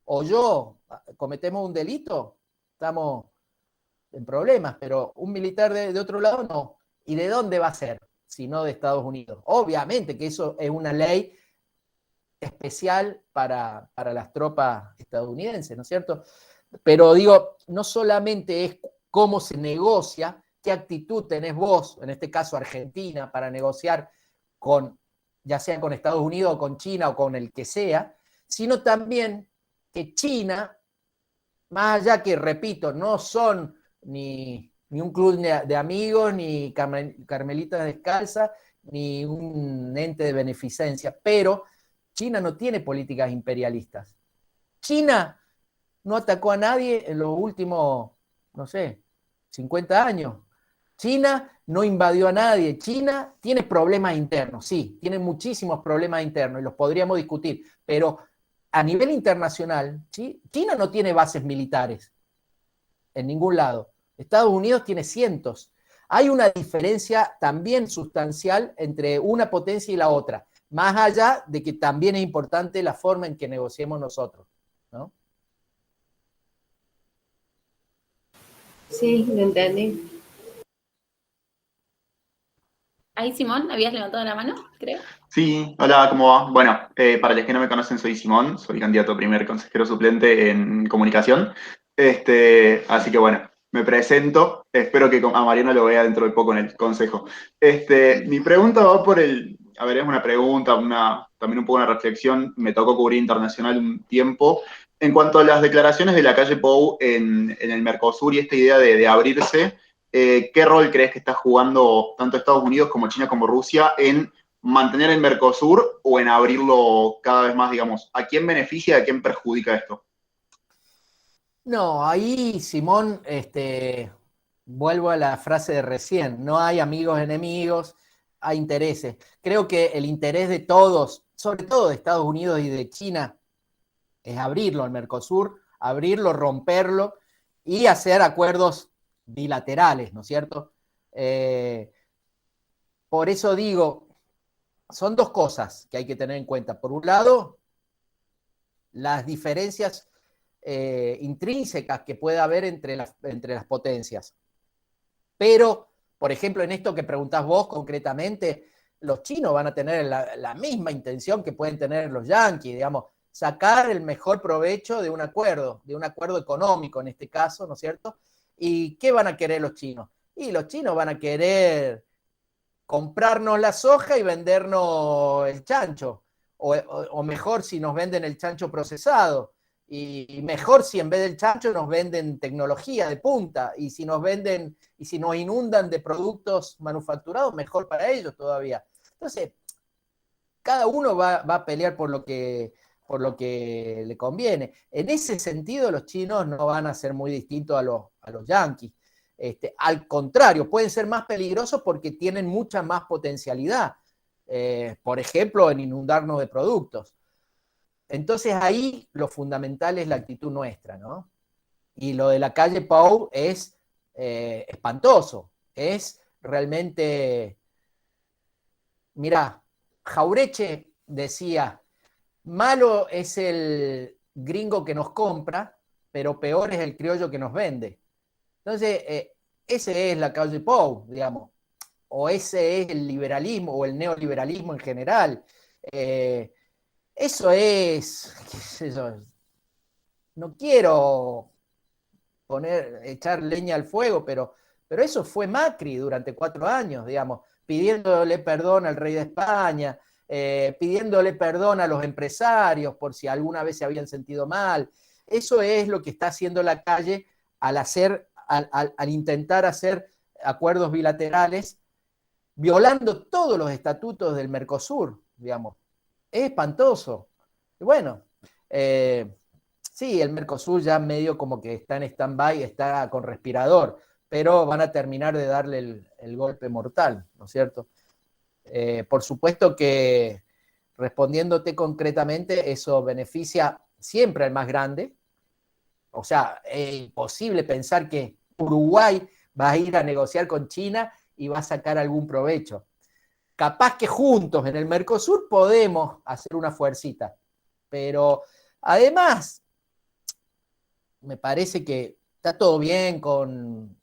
o yo cometemos un delito, estamos en problemas, pero un militar de otro lado no. ¿Y de dónde va a ser? Si no de Estados Unidos. Obviamente que eso es una ley especial para las tropas estadounidenses, ¿no es cierto? Pero digo, no solamente es cómo se negocia, qué actitud tenés vos, en este caso Argentina, para negociar ya sea con Estados Unidos o con China o con el que sea, sino también que China, más allá que, repito, no son ni un club de amigos, ni Carmelitas Descalzas, ni un ente de beneficencia, pero China no tiene políticas imperialistas. China no atacó a nadie en los últimos, no sé, 50 años. China no invadió a nadie. China tiene problemas internos, sí, tiene muchísimos problemas internos y los podríamos discutir, pero a nivel internacional, China no tiene bases militares en ningún lado. Estados Unidos tiene cientos. Hay una diferencia también sustancial entre una potencia y la otra, más allá de que también es importante la forma en que negociemos nosotros, ¿no? Sí, lo entendí. Ahí, Simón, habías levantado la mano, creo. Sí, hola, ¿cómo va? Bueno, para los que no me conocen, soy Simón, soy candidato a primer consejero suplente en comunicación. Así que bueno, me presento, espero que a Mariano lo vea dentro de poco en el consejo. Mi pregunta va a ver, es una pregunta, también un poco una reflexión, me tocó cubrir internacional un tiempo. En cuanto a las declaraciones de la calle Pou en el Mercosur y esta idea de abrirse, ¿qué rol crees que está jugando tanto Estados Unidos como China como Rusia en mantener el Mercosur o en abrirlo cada vez más, digamos? ¿A quién beneficia y a quién perjudica esto? No, ahí, Simón, vuelvo a la frase de recién, no hay amigos enemigos, hay intereses. Creo que el interés de todos, sobre todo de Estados Unidos y de China, es abrirlo al Mercosur, abrirlo, romperlo y hacer acuerdos bilaterales, ¿no es cierto? Eh, por eso digo, son dos cosas que hay que tener en cuenta. Por un lado, las diferencias intrínsecas que puede haber entre las potencias. Pero, por ejemplo, en esto que preguntás vos concretamente, los chinos van a tener la misma intención que pueden tener los yanquis, digamos, sacar el mejor provecho de un acuerdo económico en este caso, ¿no es cierto? ¿Y qué van a querer los chinos? Y los chinos van a querer comprarnos la soja y vendernos el chancho, o mejor si nos venden el chancho procesado, y mejor si en vez del chancho nos venden tecnología de punta, y si nos inundan de productos manufacturados, mejor para ellos todavía. Entonces, cada uno va a pelear por lo que le conviene. En ese sentido, los chinos no van a ser muy distintos a los yanquis. Al contrario, pueden ser más peligrosos porque tienen mucha más potencialidad, por ejemplo, en inundarnos de productos. Entonces ahí lo fundamental es la actitud nuestra, ¿no? Y lo de la calle Pou es espantoso, es realmente, mirá, Jaureche decía, malo es el gringo que nos compra, pero peor es el criollo que nos vende. Entonces, ese es la calle Pou, digamos, o ese es el liberalismo o el neoliberalismo en general. Eh, eso es, qué sé yo, no quiero echar leña al fuego, pero eso fue Macri durante 4 años, digamos, pidiéndole perdón al rey de España, pidiéndole perdón a los empresarios por si alguna vez se habían sentido mal. Eso es lo que está haciendo la calle al intentar hacer acuerdos bilaterales, violando todos los estatutos del Mercosur, digamos. Es espantoso. Y bueno, sí, el Mercosur ya medio como que está en stand-by, está con respirador, pero van a terminar de darle el golpe mortal, ¿no es cierto? Por supuesto que, respondiéndote concretamente, eso beneficia siempre al más grande. O sea, es imposible pensar que Uruguay va a ir a negociar con China y va a sacar algún provecho. Capaz que juntos en el Mercosur podemos hacer una fuercita, pero además me parece que está todo bien con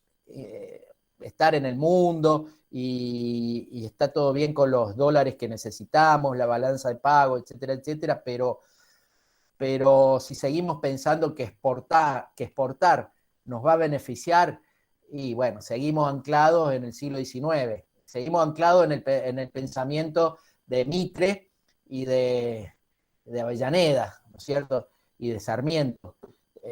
estar en el mundo y está todo bien con los dólares que necesitamos, la balanza de pago, etcétera, etcétera, pero si seguimos pensando que exportar nos va a beneficiar, y bueno, seguimos anclados en el siglo XIX, seguimos anclados en el pensamiento de Mitre y de Avellaneda, ¿no es cierto? Y de Sarmiento.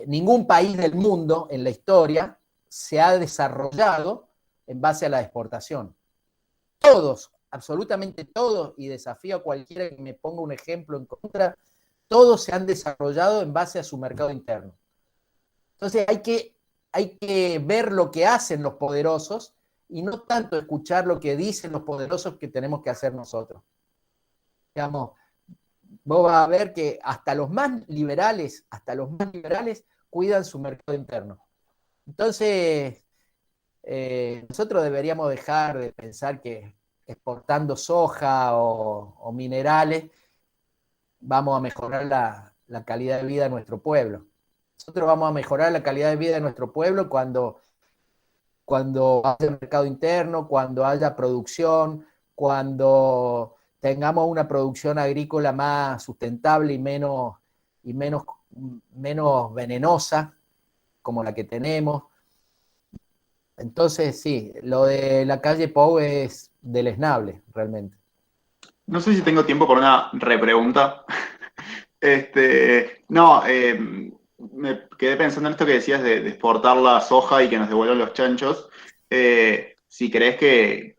Ningún país del mundo en la historia se ha desarrollado en base a la exportación. Todos, absolutamente todos, y desafío a cualquiera que me ponga un ejemplo en contra, todos se han desarrollado en base a su mercado interno. Entonces hay que ver lo que hacen los poderosos y no tanto escuchar lo que dicen los poderosos que tenemos que hacer nosotros. Digamos, vos vas a ver que hasta los más liberales cuidan su mercado interno. Entonces, nosotros deberíamos dejar de pensar que exportando soja o minerales vamos a mejorar la calidad de vida de nuestro pueblo. Nosotros vamos a mejorar la calidad de vida de nuestro pueblo cuando haya mercado interno, cuando haya producción, cuando tengamos una producción agrícola más sustentable y menos venenosa como la que tenemos. Entonces, sí, lo de la calle Pou es deleznable, realmente. No sé si tengo tiempo para una repregunta. No, me quedé pensando en esto que decías de exportar la soja y que nos devuelvan los chanchos. Si crees que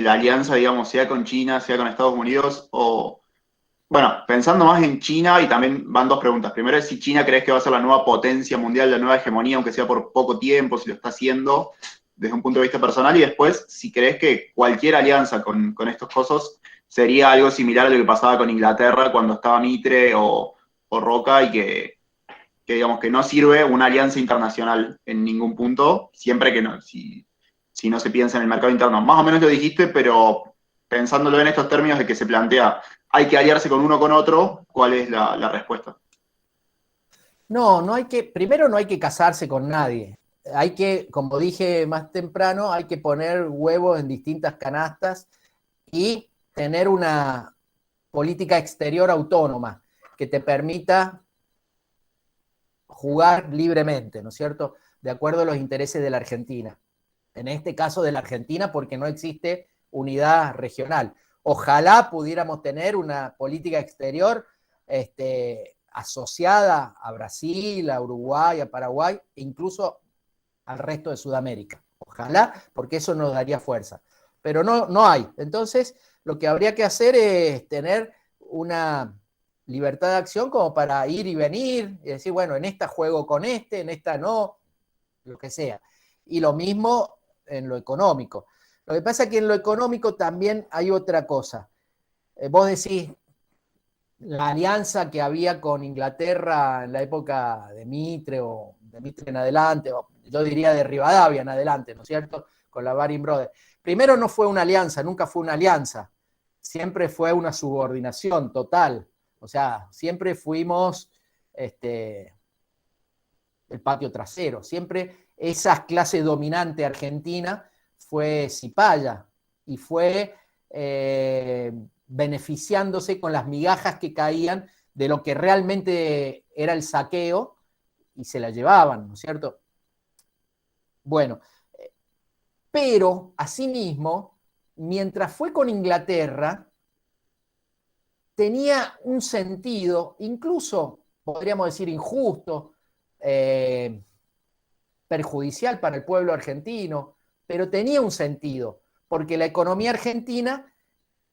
la alianza, digamos, sea con China, sea con Estados Unidos, o Bueno, pensando más en China, y también van dos preguntas. Primero es si China crees que va a ser la nueva potencia mundial, la nueva hegemonía, aunque sea por poco tiempo, si lo está haciendo desde un punto de vista personal, y después si crees que cualquier alianza con estos cosas sería algo similar a lo que pasaba con Inglaterra cuando estaba Mitre o Roca, y que digamos que no sirve una alianza internacional en ningún punto, siempre que no, si no se piensa en el mercado interno. Más o menos lo dijiste, pero pensándolo en estos términos de que se plantea, hay que aliarse con uno o con otro, ¿cuál es la respuesta? No, primero no hay que casarse con nadie. Hay que, como dije más temprano, hay que poner huevos en distintas canastas y tener una política exterior autónoma que te permita jugar libremente, ¿no es cierto? De acuerdo a los intereses de la Argentina. En este caso de la Argentina, porque no existe unidad regional. Ojalá pudiéramos tener una política exterior asociada a Brasil, a Uruguay, a Paraguay, e incluso al resto de Sudamérica. Ojalá, porque eso nos daría fuerza. Pero no hay. Entonces, lo que habría que hacer es tener una libertad de acción como para ir y venir, y decir, bueno, en esta juego con en esta no, lo que sea. Y lo mismo en lo económico. Lo que pasa es que en lo económico también hay otra cosa. Vos decís, la alianza que había con Inglaterra en la época de Mitre o de Mitre en adelante, o yo diría de Rivadavia en adelante, ¿no es cierto? Con la Baring Brothers. Primero no fue una alianza, nunca fue una alianza. Siempre fue una subordinación total. O sea, siempre fuimos el patio trasero. Siempre esa clase dominante argentina fue cipaya y fue beneficiándose con las migajas que caían de lo que realmente era el saqueo y se la llevaban, ¿no es cierto? Bueno, pero asimismo, mientras fue con Inglaterra, tenía un sentido, incluso podríamos decir injusto, perjudicial para el pueblo argentino, pero tenía un sentido, porque la economía argentina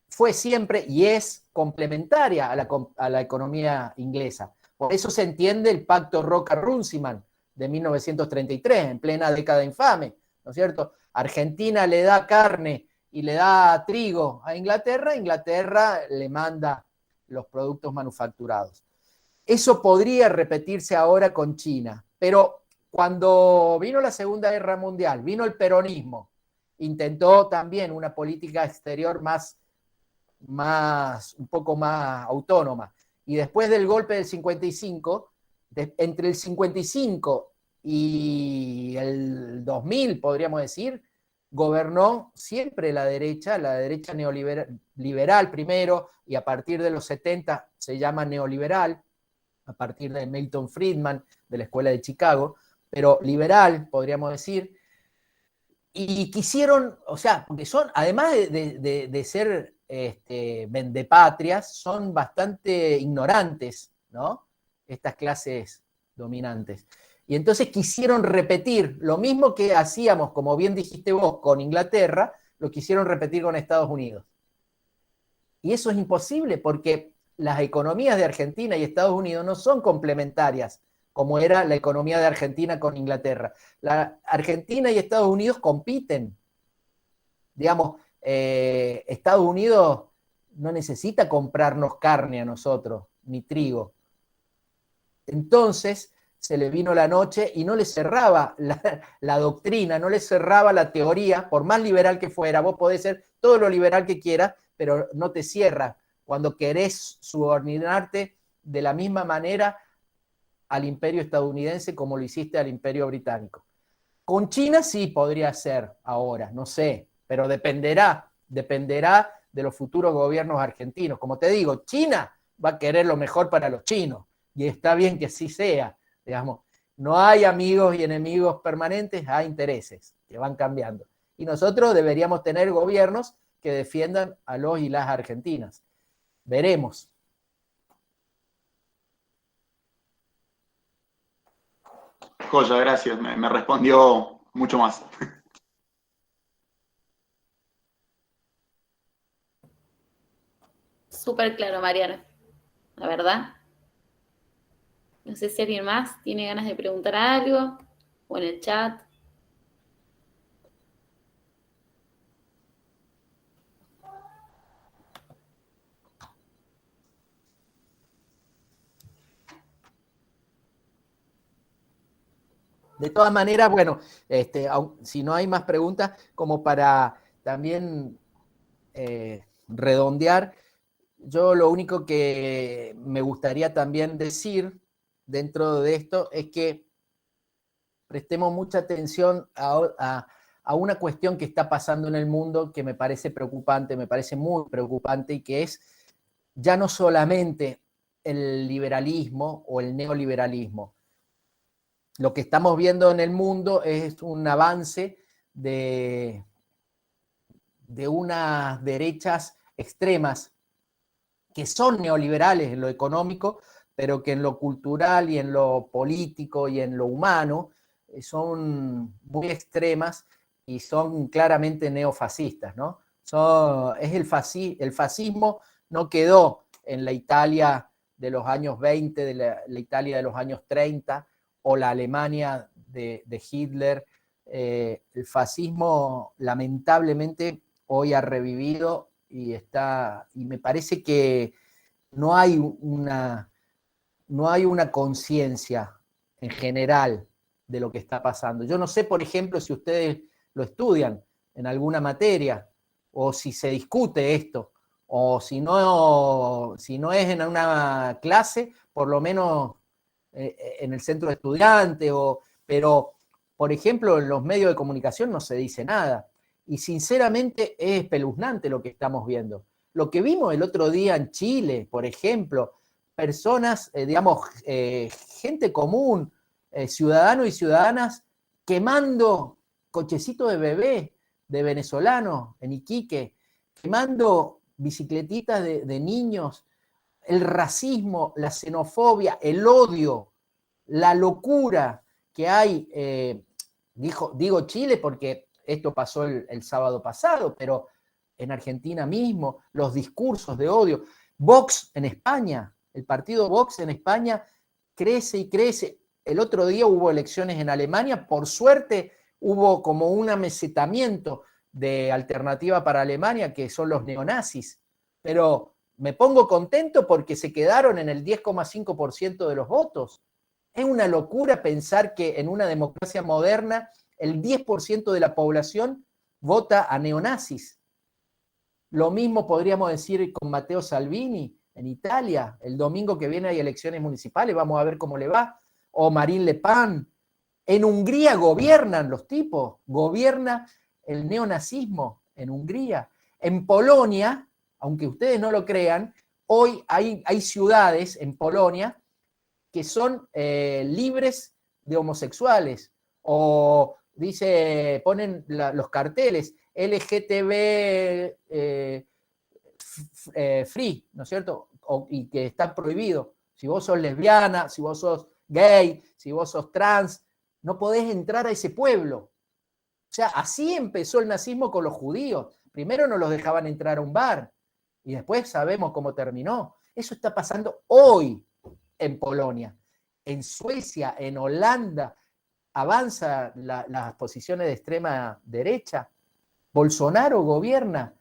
fue siempre y es complementaria a la economía inglesa. Por eso se entiende el pacto Roca-Runciman de 1933, en plena década infame, ¿no es cierto? Argentina le da carne y le da trigo a Inglaterra, Inglaterra le manda los productos manufacturados. Eso podría repetirse ahora con China, pero cuando vino la Segunda Guerra Mundial, vino el peronismo, intentó también una política exterior un poco más autónoma. Y después del golpe del 55, entre el 55 y el 2000, podríamos decir, gobernó siempre la derecha neoliberal primero, y a partir de los 70 se llama neoliberal, a partir de Milton Friedman, de la Escuela de Chicago, pero liberal, podríamos decir, y quisieron, o sea, porque son, además de ser vendepatrias, son bastante ignorantes, ¿no? Estas clases dominantes. Y entonces quisieron repetir lo mismo que hacíamos, como bien dijiste vos, con Inglaterra, lo quisieron repetir con Estados Unidos. Y eso es imposible porque las economías de Argentina y Estados Unidos no son complementarias, como era la economía de Argentina con Inglaterra. La Argentina y Estados Unidos compiten. Digamos, Estados Unidos no necesita comprarnos carne a nosotros, ni trigo. Entonces se le vino la noche y no le cerraba la doctrina, no le cerraba la teoría, por más liberal que fuera. Vos podés ser todo lo liberal que quieras, pero no te cierra cuando querés subordinarte de la misma manera al imperio estadounidense como lo hiciste al imperio británico. Con China sí podría ser ahora, no sé, pero dependerá de los futuros gobiernos argentinos. Como te digo, China va a querer lo mejor para los chinos, y está bien que así sea, digamos. No hay amigos y enemigos permanentes, hay intereses que van cambiando. Y nosotros deberíamos tener gobiernos que defiendan a los y las argentinas. Veremos. Joya, gracias, me respondió mucho más. Súper claro, Mariano. la verdad. No sé si alguien más tiene ganas de preguntar algo o en el chat. De todas maneras, bueno, si no hay más preguntas, como para también redondear, yo lo único que me gustaría también decir dentro de esto es que prestemos mucha atención a una cuestión que está pasando en el mundo que me parece preocupante, me parece muy preocupante, y que es ya no solamente el liberalismo o el neoliberalismo. Lo que estamos viendo en el mundo es un avance de unas derechas extremas que son neoliberales en lo económico, pero que en lo cultural y en lo político y en lo humano son muy extremas y son claramente neofascistas, ¿no? El fascismo no quedó en la Italia de los años 20, de la Italia de los años 30, o la Alemania de Hitler. El fascismo lamentablemente hoy ha revivido y me parece que no hay una conciencia en general de lo que está pasando. Yo no sé, por ejemplo, si ustedes lo estudian en alguna materia, o si se discute esto, o si no es en una clase, por lo menos en el centro de estudiantes, pero, por ejemplo, en los medios de comunicación no se dice nada. Y sinceramente es espeluznante lo que estamos viendo. Lo que vimos el otro día en Chile, por ejemplo, personas, gente común, ciudadanos y ciudadanas quemando cochecitos de bebé de venezolanos en Iquique, quemando bicicletitas de niños. El racismo, la xenofobia, el odio, la locura que hay, digo Chile porque esto pasó el sábado pasado, pero en Argentina mismo, los discursos de odio. Vox en España, el partido Vox en España crece y crece. El otro día hubo elecciones en Alemania, por suerte hubo como un amesetamiento de Alternativa para Alemania, que son los neonazis, pero me pongo contento porque se quedaron en el 10,5% de los votos. Es una locura pensar que en una democracia moderna el 10% de la población vota a neonazis. Lo mismo podríamos decir con Matteo Salvini en Italia. El domingo que viene hay elecciones municipales, vamos a ver cómo le va. O Marine Le Pen. En Hungría gobiernan los tipos, gobierna el neonazismo en Hungría. En Polonia, aunque ustedes no lo crean, hoy hay ciudades en Polonia que son libres de homosexuales, o ponen los carteles LGTB free, ¿no es cierto? Y que está prohibido. Si vos sos lesbiana, si vos sos gay, si vos sos trans, no podés entrar a ese pueblo. O sea, así empezó el nazismo con los judíos. Primero no los dejaban entrar a un bar y después sabemos cómo terminó. Eso está pasando hoy en Polonia. En Suecia, en Holanda, avanza las posiciones de extrema derecha. Bolsonaro gobierna.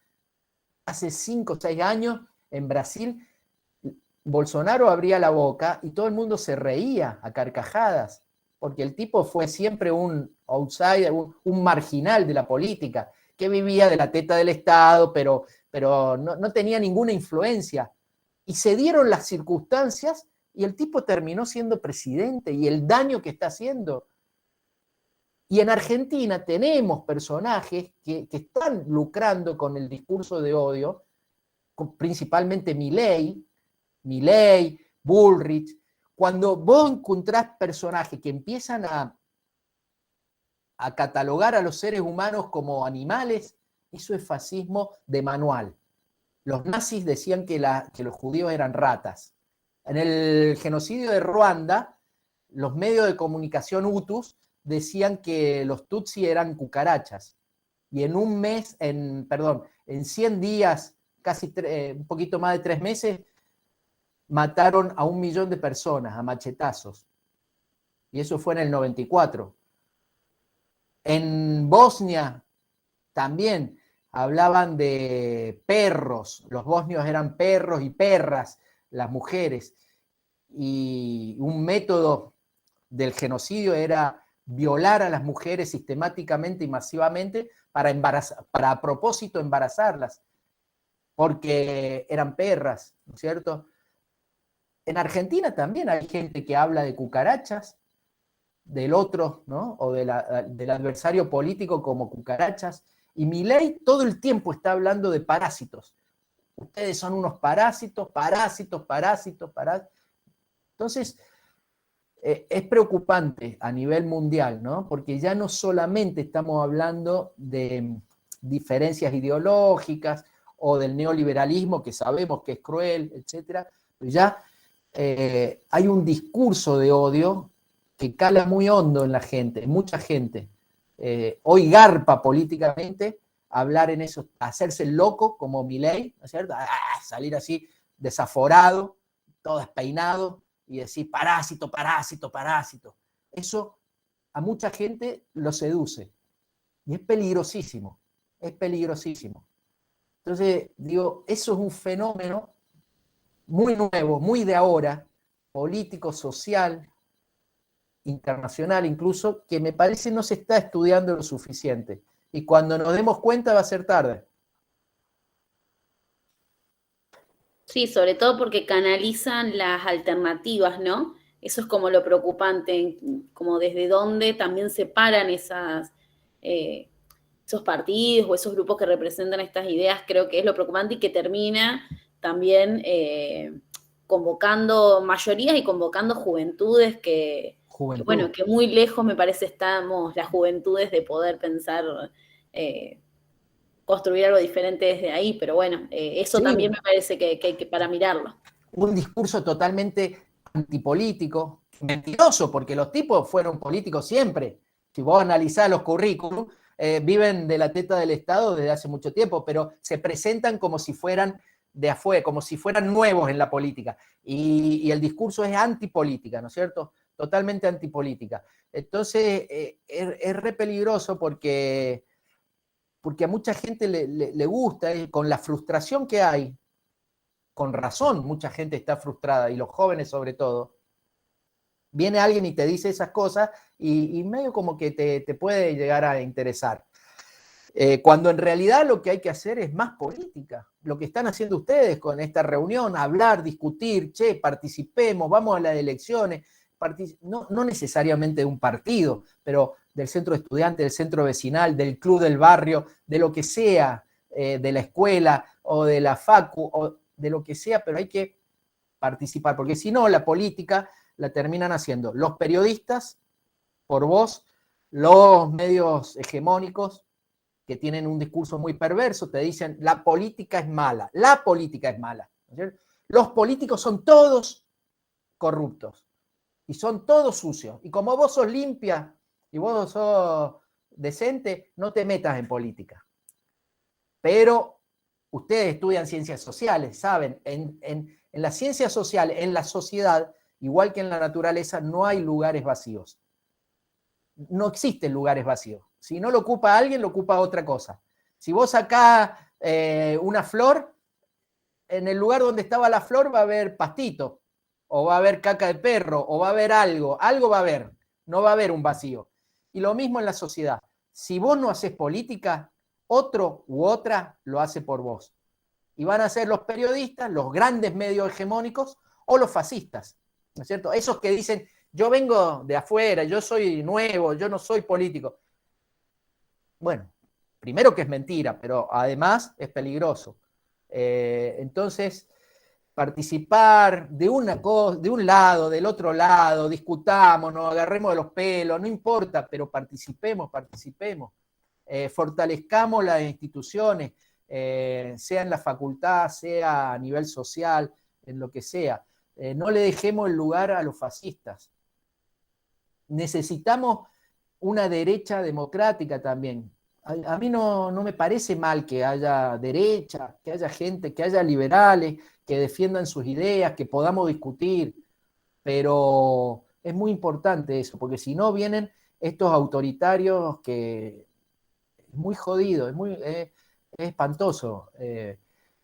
Hace 5 o 6 años en Brasil, Bolsonaro abría la boca y todo el mundo se reía a carcajadas, porque el tipo fue siempre un outsider, un marginal de la política, que vivía de la teta del Estado, pero no tenía ninguna influencia. Y se dieron las circunstancias y el tipo terminó siendo presidente, y el daño que está haciendo. Y en Argentina tenemos personajes que están lucrando con el discurso de odio, principalmente Milei, Bullrich. Cuando vos encontrás personajes que empiezan a catalogar a los seres humanos como animales, eso es fascismo de manual. Los nazis decían que los judíos eran ratas. En el genocidio de Ruanda, los medios de comunicación hutus decían que los tutsi eran cucarachas. Y en 100 días, casi un poquito más de 3 meses, mataron a 1 millón de personas a machetazos. Y eso fue en el 94. En Bosnia también hablaban de perros. Los bosnios eran perros y perras, las mujeres. Y un método del genocidio era violar a las mujeres sistemáticamente y masivamente para a propósito embarazarlas, porque eran perras, ¿no es cierto? En Argentina también hay gente que habla de cucarachas, del otro, ¿no? O del adversario político como cucarachas, y Milei todo el tiempo está hablando de parásitos. Ustedes son unos parásitos, parásitos, parásitos, parásitos. Entonces, es preocupante a nivel mundial, ¿no? Porque ya no solamente estamos hablando de diferencias ideológicas o del neoliberalismo, que sabemos que es cruel, etcétera, pero ya hay un discurso de odio que cala muy hondo en la gente, en mucha gente. Hoy garpa políticamente hablar en eso, hacerse loco como Milei, ¿no es cierto? Salir así desaforado, todo despeinado, y decir parásito, parásito, parásito. Eso a mucha gente lo seduce. Y es peligrosísimo, es peligrosísimo. Entonces, digo, eso es un fenómeno muy nuevo, muy de ahora, político, social, internacional incluso, que me parece no se está estudiando lo suficiente. Y cuando nos demos cuenta va a ser tarde. Sí, sobre todo porque canalizan las alternativas, ¿no? Eso es como lo preocupante, como desde dónde también se paran esos partidos o esos grupos que representan estas ideas, creo que es lo preocupante y que termina también convocando mayorías y convocando juventudes bueno, que muy lejos me parece estamos las juventudes de poder pensar construir algo diferente desde ahí, pero bueno, eso Sí, también me parece que hay que para mirarlo. un discurso totalmente antipolítico, mentiroso, porque los tipos fueron políticos siempre. Si vos analizás los currículums, viven de la teta del Estado desde hace mucho tiempo, pero se presentan como si fueran de afuera, como si fueran nuevos en la política. Y el discurso es antipolítica, ¿no es cierto? Totalmente antipolítica. Entonces, es re peligroso porque a mucha gente le gusta, con la frustración que hay, con razón mucha gente está frustrada, y los jóvenes sobre todo, viene alguien y te dice esas cosas y medio como que te puede llegar a interesar. Cuando en realidad lo que hay que hacer es más política. Lo que están haciendo ustedes con esta reunión, hablar, discutir, participemos, vamos a las elecciones, no necesariamente de un partido, pero del centro de estudiantes, del centro vecinal, del club del barrio, de lo que sea, de la escuela o de la facu, o de lo que sea, pero hay que participar, porque si no, la política la terminan haciendo los periodistas por vos, los medios hegemónicos que tienen un discurso muy perverso, te dicen la política es mala, la política es mala, ¿no es cierto? Los políticos son todos corruptos y son todos sucios, y como vos sos limpia y vos sos decente, no te metas en política. Pero ustedes estudian ciencias sociales, saben, en la ciencia social, en la sociedad, igual que en la naturaleza, no hay lugares vacíos. No existen lugares vacíos. Si no lo ocupa alguien, lo ocupa otra cosa. Si vos sacás una flor, en el lugar donde estaba la flor va a haber pastito, o va a haber caca de perro, o va a haber algo va a haber, no va a haber un vacío. Y lo mismo en la sociedad. Si vos no haces política, otro u otra lo hace por vos. Y van a ser los periodistas, los grandes medios hegemónicos o los fascistas, ¿no es cierto? Esos que dicen, yo vengo de afuera, yo soy nuevo, yo no soy político. Bueno, primero que es mentira, pero además es peligroso. Entonces, participar de una cosa, de un lado, del otro lado, discutamos, nos agarremos de los pelos, no importa, pero participemos, fortalezcamos las instituciones, sea en la facultad, sea a nivel social, en lo que sea. No le dejemos el lugar a los fascistas. Necesitamos una derecha democrática también. A mí no me parece mal que haya derecha, que haya gente, que haya liberales, que defiendan sus ideas, que podamos discutir, pero es muy importante eso, porque si no vienen estos autoritarios que es muy jodido, es espantoso.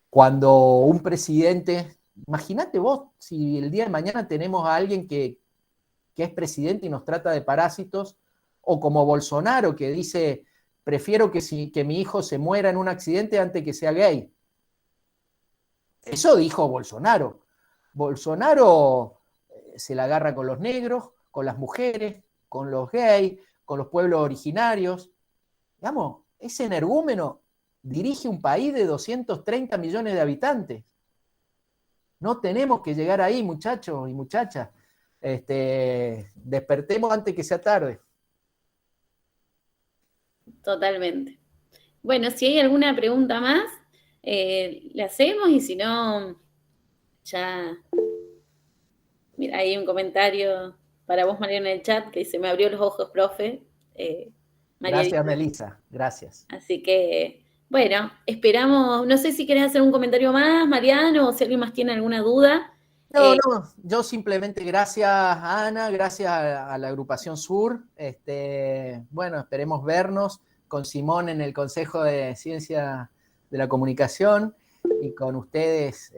Cuando un presidente, imagínate vos, si el día de mañana tenemos a alguien que es presidente y nos trata de parásitos, o como Bolsonaro que dice, prefiero que mi hijo se muera en un accidente antes que sea gay. Eso dijo Bolsonaro. Bolsonaro se la agarra con los negros, con las mujeres, con los gays, con los pueblos originarios. Digamos, ese energúmeno dirige un país de 230 millones de habitantes. No tenemos que llegar ahí, muchachos y muchachas. Despertemos antes que sea tarde. Totalmente. Bueno, si hay alguna pregunta más, le hacemos, y si no, ya... Mira, hay un comentario para vos, Mariana, en el chat, que dice, me abrió los ojos, profe. Gracias, Melissa, gracias. Así que, bueno, esperamos, no sé si querés hacer un comentario más, Mariano, o si alguien más tiene alguna duda. No, yo simplemente gracias a Ana, gracias a la agrupación Sur. Bueno, esperemos vernos con Simón en el Consejo de Ciencia de la Comunicación, y con ustedes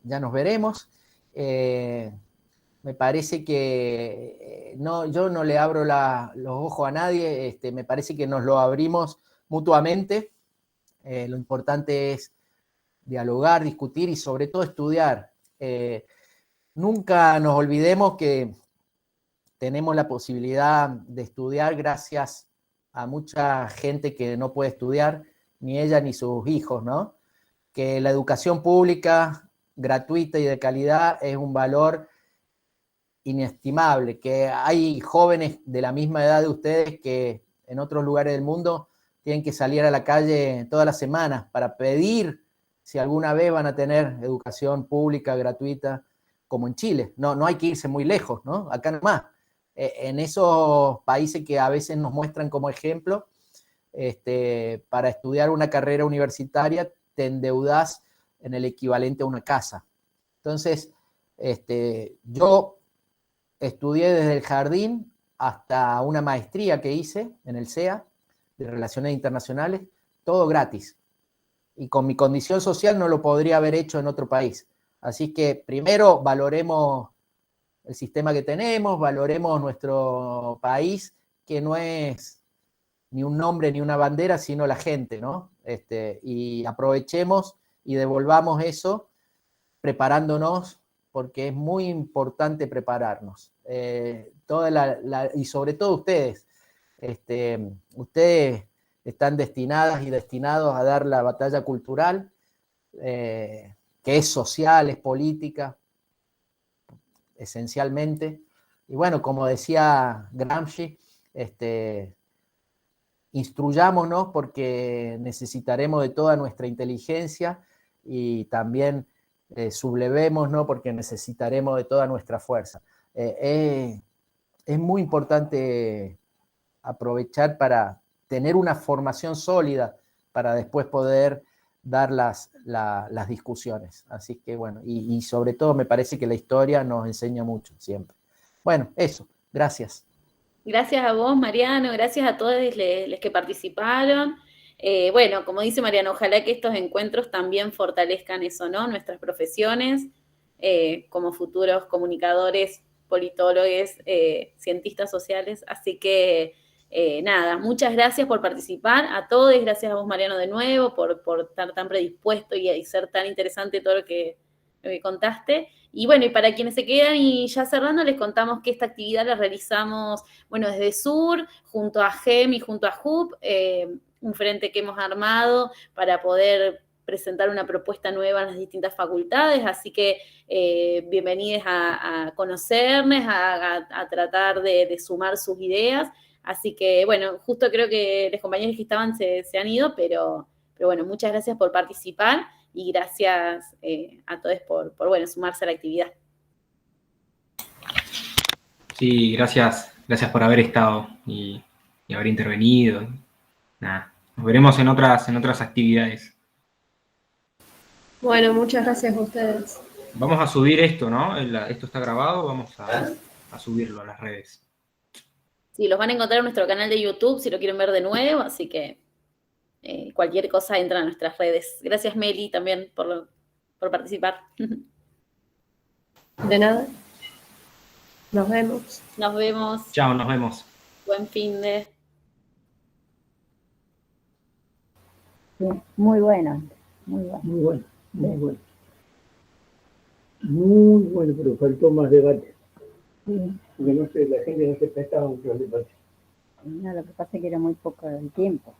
ya nos veremos. Me parece que yo no le abro los ojos a nadie, me parece que nos lo abrimos mutuamente. Lo importante es dialogar, discutir y sobre todo estudiar. Nunca nos olvidemos que tenemos la posibilidad de estudiar gracias a mucha gente que no puede estudiar, ni ella ni sus hijos, ¿no? Que la educación pública, gratuita y de calidad, es un valor inestimable, que hay jóvenes de la misma edad de ustedes que en otros lugares del mundo tienen que salir a la calle todas las semanas para pedir si alguna vez van a tener educación pública gratuita, como en Chile. No hay que irse muy lejos, ¿no? Acá nomás. En esos países que a veces nos muestran como ejemplo, para estudiar una carrera universitaria te endeudás en el equivalente a una casa. Entonces, yo estudié desde el jardín hasta una maestría que hice en el CEA, de Relaciones Internacionales, todo gratis. Y con mi condición social no lo podría haber hecho en otro país. Así que primero valoremos el sistema que tenemos, valoremos nuestro país, que no es ni un nombre ni una bandera, sino la gente, ¿no? Y aprovechemos y devolvamos eso preparándonos, porque es muy importante prepararnos. Y sobre todo ustedes. Ustedes están destinadas y destinados a dar la batalla cultural, que es social, es política, esencialmente. Y bueno, como decía Gramsci, instruyámonos porque necesitaremos de toda nuestra inteligencia, y también sublevémonos porque necesitaremos de toda nuestra fuerza. Es muy importante aprovechar para tener una formación sólida para después poder dar las discusiones. Así que bueno, y sobre todo me parece que la historia nos enseña mucho siempre. Bueno, eso, gracias. Gracias a vos, Mariano, gracias a todos los que participaron. Bueno, como dice Mariano, ojalá que estos encuentros también fortalezcan eso, ¿no? Nuestras profesiones como futuros comunicadores, politólogos, cientistas sociales. Así que nada, muchas gracias por participar a todos. Gracias a vos, Mariano, de nuevo, por estar tan predispuesto y ser tan interesante todo lo que contaste. Y bueno, y para quienes se quedan y ya cerrando, les contamos que esta actividad la realizamos, bueno, desde Sur, junto a GEM y junto a JUP, un frente que hemos armado para poder presentar una propuesta nueva en las distintas facultades, así que bienvenidos a conocernos, a tratar de sumar sus ideas. Así que, bueno, justo creo que los compañeros que estaban se han ido, pero bueno, muchas gracias por participar y gracias a todos por sumarse a la actividad. Sí, gracias por haber estado y haber intervenido. Nada, nos veremos en otras actividades. Bueno, muchas gracias a ustedes. Vamos a subir esto, ¿no? Esto está grabado, vamos a subirlo a las redes. Sí, los van a encontrar en nuestro canal de YouTube si lo quieren ver de nuevo, así que cualquier cosa entra a nuestras redes. Gracias, Meli, también por participar. De nada. Nos vemos. Nos vemos. Chao, nos vemos. Buen fin de... Sí, muy bueno, muy bueno. Muy bueno, muy bueno. Muy bueno, pero faltó más debate. Sí. Porque no sé, la gente no se prestaba mucho al debate. No, lo que pasa es que era muy poco el tiempo.